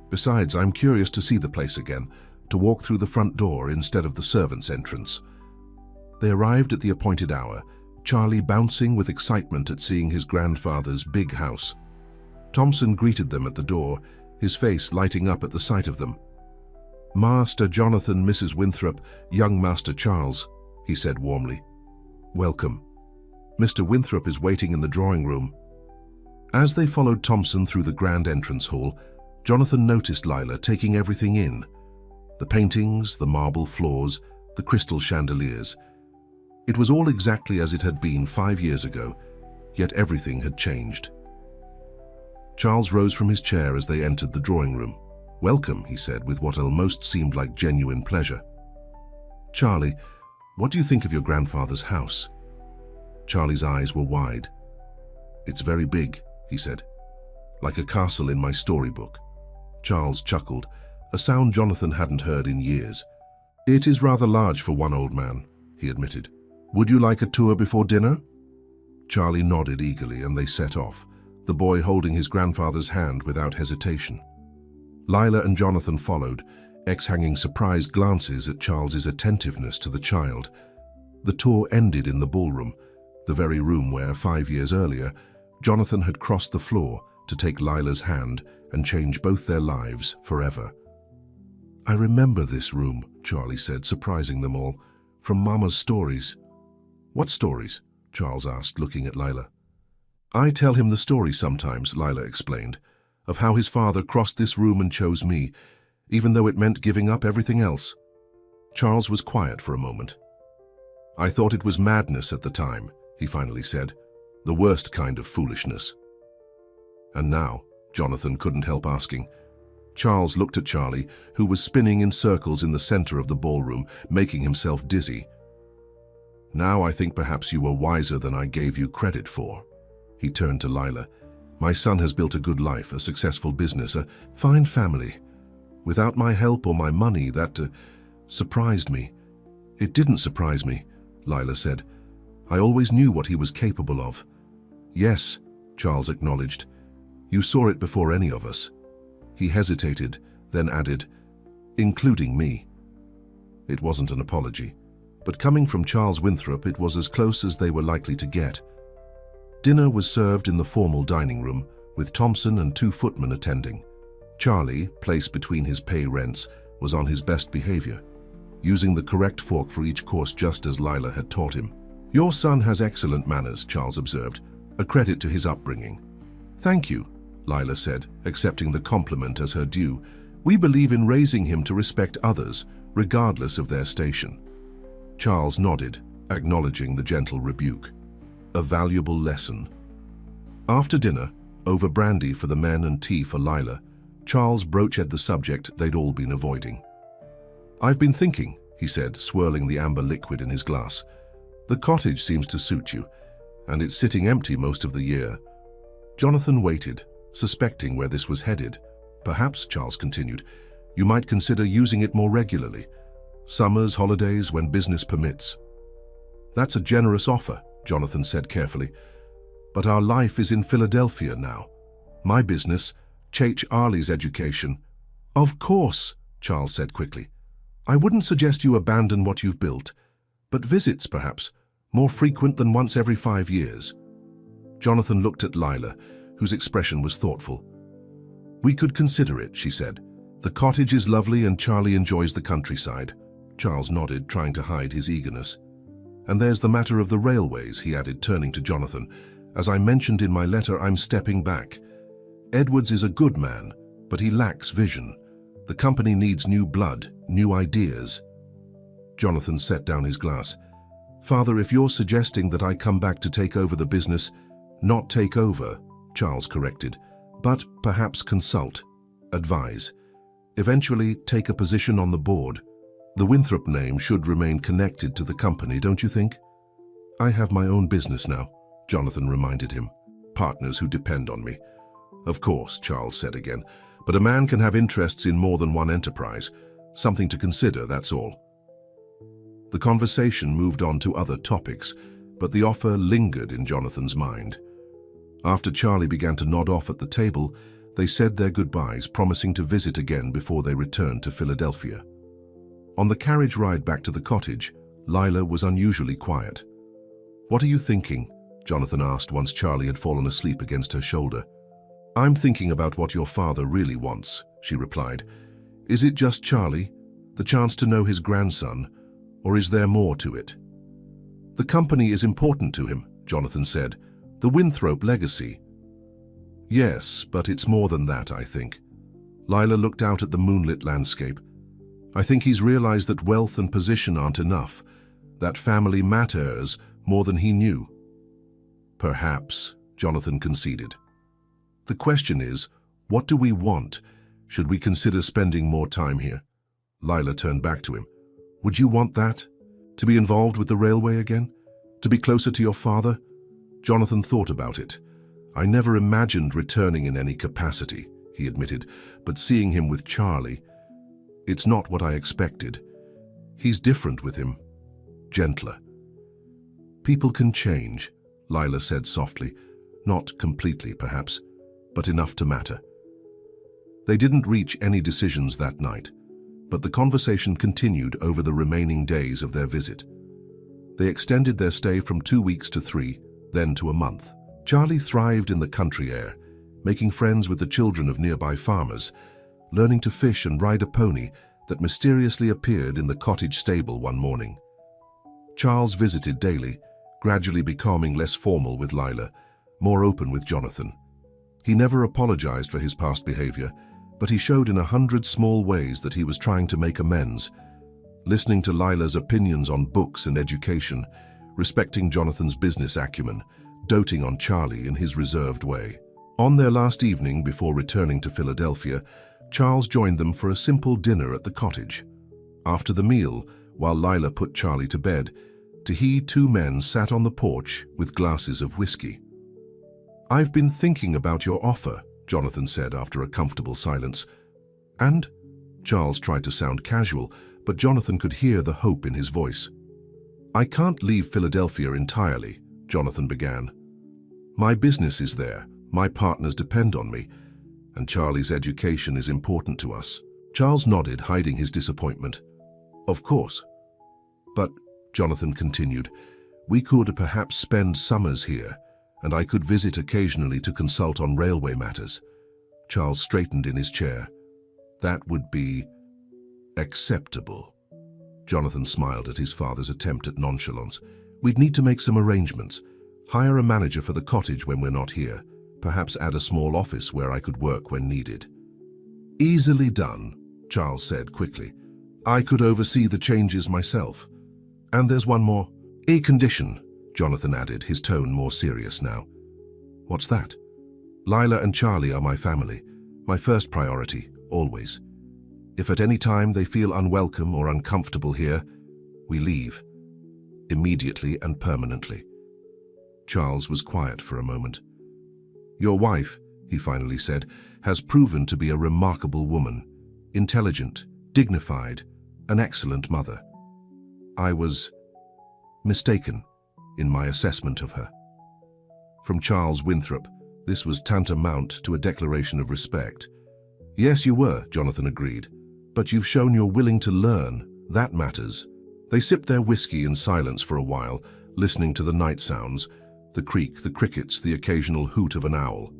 "Besides, I'm curious to see the place again, to walk through the front door instead of the servants' entrance." They arrived at the appointed hour, Charlie bouncing with excitement at seeing his grandfather's big house. Thompson greeted them at the door, his face lighting up at the sight of them. "Master Jonathan, Mrs. Winthrop, young Master Charles," he said warmly. "Welcome. Mr. Winthrop is waiting in the drawing room." As they followed Thompson through the grand entrance hall, Jonathan noticed Lila taking everything in. The paintings, the marble floors, the crystal chandeliers. It was all exactly as it had been 5 years ago, yet everything had changed. Charles rose from his chair as they entered the drawing room. "Welcome," he said, with what almost seemed like genuine pleasure. "Charlie, what do you think of your grandfather's house?" Charlie's eyes were wide. "It's very big," he said. "Like a castle in my storybook." Charles chuckled, a sound Jonathan hadn't heard in years. "It is rather large for one old man," he admitted. "Would you like a tour before dinner?" Charlie nodded eagerly and they set off, the boy holding his grandfather's hand without hesitation. Lila and Jonathan followed, exchanging surprised glances at Charles's attentiveness to the child. The tour ended in the ballroom, the very room where, 5 years earlier, Jonathan had crossed the floor to take Lila's hand and change both their lives forever. "I remember this room," Charlie said, surprising them all, "from Mama's stories." "What stories?" Charles asked, looking at Lila. "I tell him the story sometimes," Lila explained, "of how his father crossed this room and chose me, even though it meant giving up everything else." Charles was quiet for a moment. "I thought it was madness at the time," he finally said, "the worst kind of foolishness." "And now?" Jonathan couldn't help asking. Charles looked at Charlie, who was spinning in circles in the center of the ballroom, making himself dizzy. "Now I think perhaps you were wiser than I gave you credit for." He turned to Lila. "My son has built a good life, a successful business, a fine family. Without my help or my money, that surprised me." "It didn't surprise me," Lila said. "I always knew what he was capable of." "Yes," Charles acknowledged. "You saw it before any of us." He hesitated, then added, "including me." It wasn't an apology, but coming from Charles Winthrop, it was as close as they were likely to get. Dinner was served in the formal dining room, with Thompson and 2 footmen attending. Charlie, placed between his pay rents, was on his best behavior, using the correct fork for each course just as Lila had taught him. "Your son has excellent manners," Charles observed, a credit to his upbringing. "Thank you," Lila said, accepting the compliment as her due. "We believe in raising him to respect others, regardless of their station." Charles nodded, acknowledging the gentle rebuke. A valuable lesson. After dinner, over brandy for the men and tea for Lila, Charles broached the subject they'd all been avoiding. "I've been thinking," he said, swirling the amber liquid in his glass. "The cottage seems to suit you, and it's sitting empty most of the year." Jonathan waited, suspecting where this was headed. "Perhaps," Charles continued, "you might consider using it more regularly. Summers, holidays, when business permits." "That's a generous offer," Jonathan said carefully. "But our life is in Philadelphia now. My business, Chach Arley's education." "Of course," Charles said quickly. "I wouldn't suggest you abandon what you've built, but visits, perhaps, more frequent than once every 5 years." Jonathan looked at Lila, whose expression was thoughtful. "We could consider it," she said. "The cottage is lovely and Charlie enjoys the countryside." Charles nodded, trying to hide his eagerness. "And there's the matter of the railways," he added, turning to Jonathan. "As I mentioned in my letter, I'm stepping back. Edwards is a good man, but he lacks vision. The company needs new blood, new ideas." Jonathan set down his glass. "Father, if you're suggesting that I come back to take over the business—" "Not take over," Charles corrected, "but perhaps consult, advise. Eventually take a position on the board. The Winthrop name should remain connected to the company, don't you think?" "I have my own business now," Jonathan reminded him. "Partners who depend on me." "Of course," Charles said again, "but a man can have interests in more than one enterprise. Something to consider, that's all." The conversation moved on to other topics, but the offer lingered in Jonathan's mind. After Charlie began to nod off at the table, they said their goodbyes, promising to visit again before they returned to Philadelphia. On the carriage ride back to the cottage, Lila was unusually quiet. "What are you thinking?" Jonathan asked once Charlie had fallen asleep against her shoulder. "I'm thinking about what your father really wants," she replied. "Is it just Charlie, the chance to know his grandson, or is there more to it?" "The company is important to him," Jonathan said. "The Winthrop legacy." "Yes, but it's more than that, I think." Lila looked out at the moonlit landscape. "I think he's realized that wealth and position aren't enough, that family matters more than he knew." "Perhaps," Jonathan conceded. "The question is, what do we want? Should we consider spending more time here?" Lila turned back to him. "Would you want that? To be involved with the railway again? To be closer to your father?" Jonathan thought about it. "I never imagined returning in any capacity," he admitted, "but seeing him with Charlie, it's not what I expected. He's different with him, gentler." "People can change," Lila said softly. "Not completely, perhaps, but enough to matter." They didn't reach any decisions that night, but the conversation continued over the remaining days of their visit. They extended their stay from 2 weeks to 3, then to a month. Charlie thrived in the country air, making friends with the children of nearby farmers, learning to fish and ride a pony that mysteriously appeared in the cottage stable one morning. Charles visited daily, gradually becoming less formal with Lila, more open with Jonathan. He never apologized for his past behavior, but he showed in 100 small ways that he was trying to make amends, listening to Lila's opinions on books and education, respecting Jonathan's business acumen, doting on Charlie in his reserved way. On their last evening before returning to Philadelphia, Charles joined them for a simple dinner at the cottage. After the meal, while Lila put Charlie to bed, two men sat on the porch with glasses of whiskey. "I've been thinking about your offer," Jonathan said after a comfortable silence. "And?" Charles tried to sound casual, but Jonathan could hear the hope in his voice. "I can't leave Philadelphia entirely," Jonathan began. "My business is there, my partners depend on me, and Charlie's education is important to us." Charles nodded, hiding his disappointment. "Of course. But," Jonathan continued, "we could perhaps spend summers here, and I could visit occasionally to consult on railway matters." Charles straightened in his chair. "That would be acceptable." Jonathan smiled at his father's attempt at nonchalance. "We'd need to make some arrangements. Hire a manager for the cottage when we're not here. Perhaps add a small office where I could work when needed." "Easily done," Charles said quickly. "I could oversee the changes myself. And there's one more. A condition, Jonathan added, his tone more serious now. What's that? Lila and Charlie are my family, my first priority, always. If at any time they feel unwelcome or uncomfortable here, we leave. Immediately and permanently. Charles was quiet for a moment. Your wife, he finally said, has proven to be a remarkable woman, intelligent, dignified, an excellent mother. I was mistaken in my assessment of her. From Charles Winthrop, this was tantamount to a declaration of respect. Yes, you were, Jonathan agreed, but you've shown you're willing to learn. That matters. They sipped their whiskey in silence for a while, listening to the night sounds, the creak, the crickets, the occasional hoot of an owl.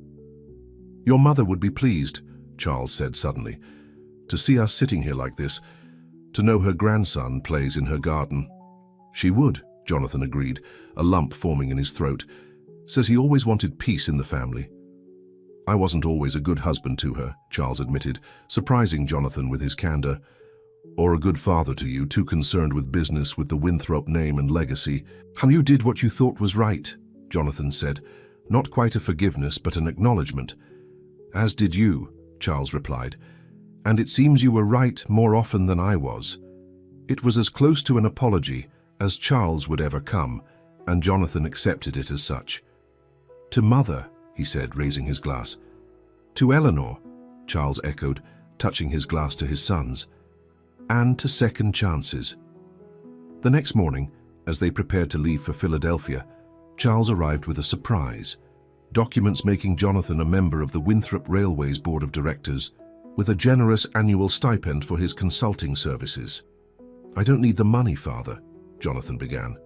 Your mother would be pleased, Charles said suddenly, to see us sitting here like this, to know her grandson plays in her garden. She would, Jonathan agreed, a lump forming in his throat. Says he always wanted peace in the family. I wasn't always a good husband to her, Charles admitted, surprising Jonathan with his candor. Or a good father to you, too concerned with business, with the Winthrop name and legacy. And you did what you thought was right, Jonathan said. Not quite a forgiveness, but an acknowledgement. As did you, Charles replied. And it seems you were right more often than I was. It was as close to an apology as Charles would ever come, and Jonathan accepted it as such. To Mother, he said, raising his glass. To Eleanor, Charles echoed, touching his glass to his sons. And to second chances. The next morning, as they prepared to leave for Philadelphia, Charles arrived with a surprise. Documents making Jonathan a member of the Winthrop Railways Board of Directors, with a generous annual stipend for his consulting services. I don't need the money, Father, Jonathan began.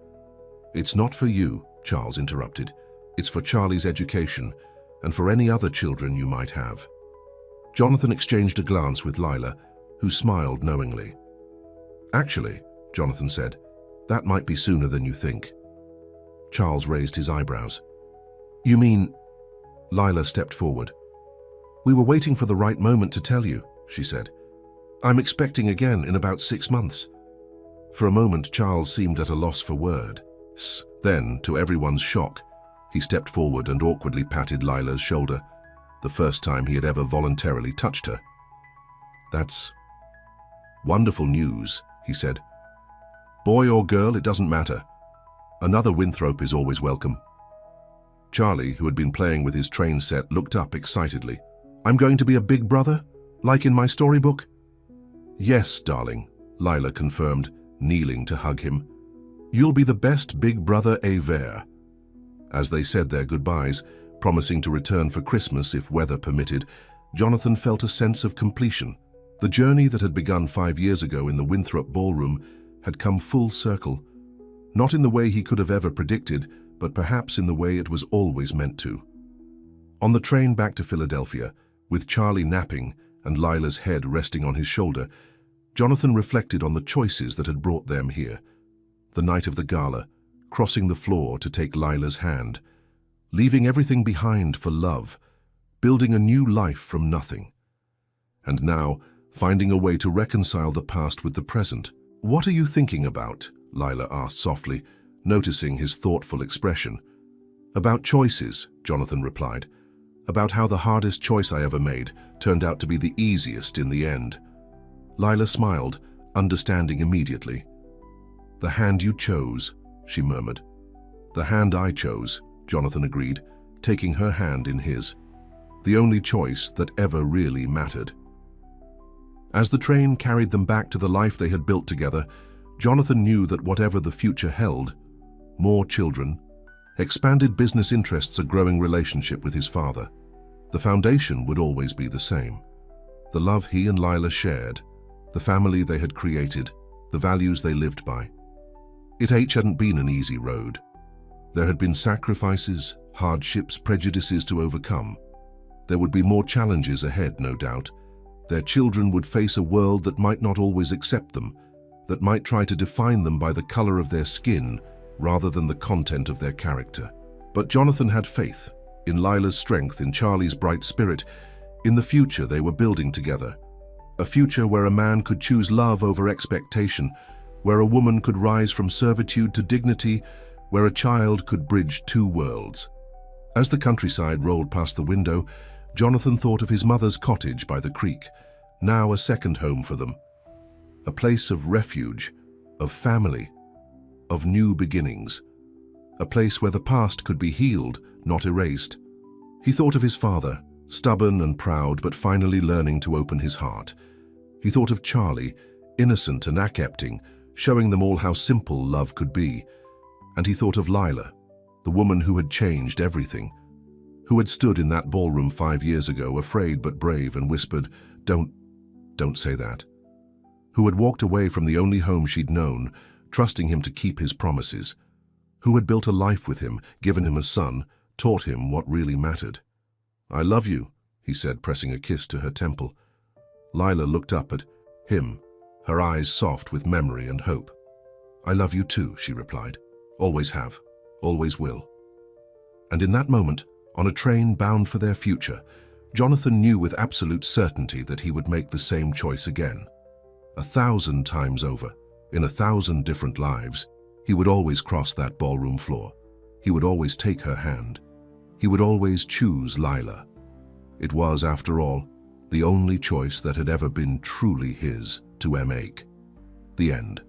It's not for you, Charles interrupted. It's for Charlie's education, and for any other children you might have. Jonathan exchanged a glance with Lila, who smiled knowingly. Actually, Jonathan said, that might be sooner than you think. Charles raised his eyebrows. You mean... Lila stepped forward. We were waiting for the right moment to tell you, she said. I'm expecting again in about 6 months. For a moment, Charles seemed at a loss for words. Then, to everyone's shock, he stepped forward and awkwardly patted Lila's shoulder, the first time he had ever voluntarily touched her. That's wonderful news, he said. Boy or girl, it doesn't matter. Another Winthrop is always welcome. Charlie, who had been playing with his train set, looked up excitedly. I'm going to be a big brother, like in my storybook? Yes, darling, Lila confirmed, kneeling to hug him. You'll be the best big brother Heir. As they said their goodbyes, promising to return for Christmas if weather permitted, Jonathan felt a sense of completion. The journey that had begun 5 years ago in the Winthrop ballroom had come full circle. Not in the way he could have ever predicted, but perhaps in the way it was always meant to. On the train back to Philadelphia, with Charlie napping and Lila's head resting on his shoulder, Jonathan reflected on the choices that had brought them here. The night of the gala, crossing the floor to take Lila's hand, leaving everything behind for love, building a new life from nothing. And now, finding a way to reconcile the past with the present. What are you thinking about? Lila asked softly, noticing his thoughtful expression. About choices, Jonathan replied. About how the hardest choice I ever made turned out to be the easiest in the end. Lila smiled, understanding immediately. The hand you chose, she murmured. The hand I chose, Jonathan agreed, taking her hand in his. The only choice that ever really mattered. As the train carried them back to the life they had built together, Jonathan knew that whatever the future held, more children, expanded business interests, a growing relationship with his father, the foundation would always be the same. The love he and Lila shared, the family they had created, the values they lived by. It hadn't been an easy road. There had been sacrifices, hardships, prejudices to overcome. There would be more challenges ahead, no doubt. Their children would face a world that might not always accept them, that might try to define them by the color of their skin rather than the content of their character. But Jonathan had faith in Lila's strength, in Charlie's bright spirit, in the future they were building together. A future where a man could choose love over expectation, where a woman could rise from servitude to dignity, where a child could bridge two worlds. As the countryside rolled past the window, Jonathan thought of his mother's cottage by the creek, now a second home for them. A place of refuge, of family, of new beginnings. A place where the past could be healed, not erased. He thought of his father, stubborn and proud, but finally learning to open his heart. He thought of Charlie, innocent and accepting, showing them all how simple love could be. And he thought of Lila, the woman who had changed everything, who had stood in that ballroom 5 years ago, afraid but brave, and whispered, Don't say that. Who had walked away from the only home she'd known, trusting him to keep his promises. Who had built a life with him, given him a son, taught him what really mattered. "I love you," he said, pressing a kiss to her temple. Lila looked up at him, her eyes soft with memory and hope. "I love you too," she replied. "Always have, always will." And in that moment, on a train bound for their future, Jonathan knew with absolute certainty that he would make the same choice again. 1,000 times over, in 1,000 different lives, he would always cross that ballroom floor. He would always take her hand. He would always choose Lila. It was, after all, the only choice that had ever been truly his to make. The end.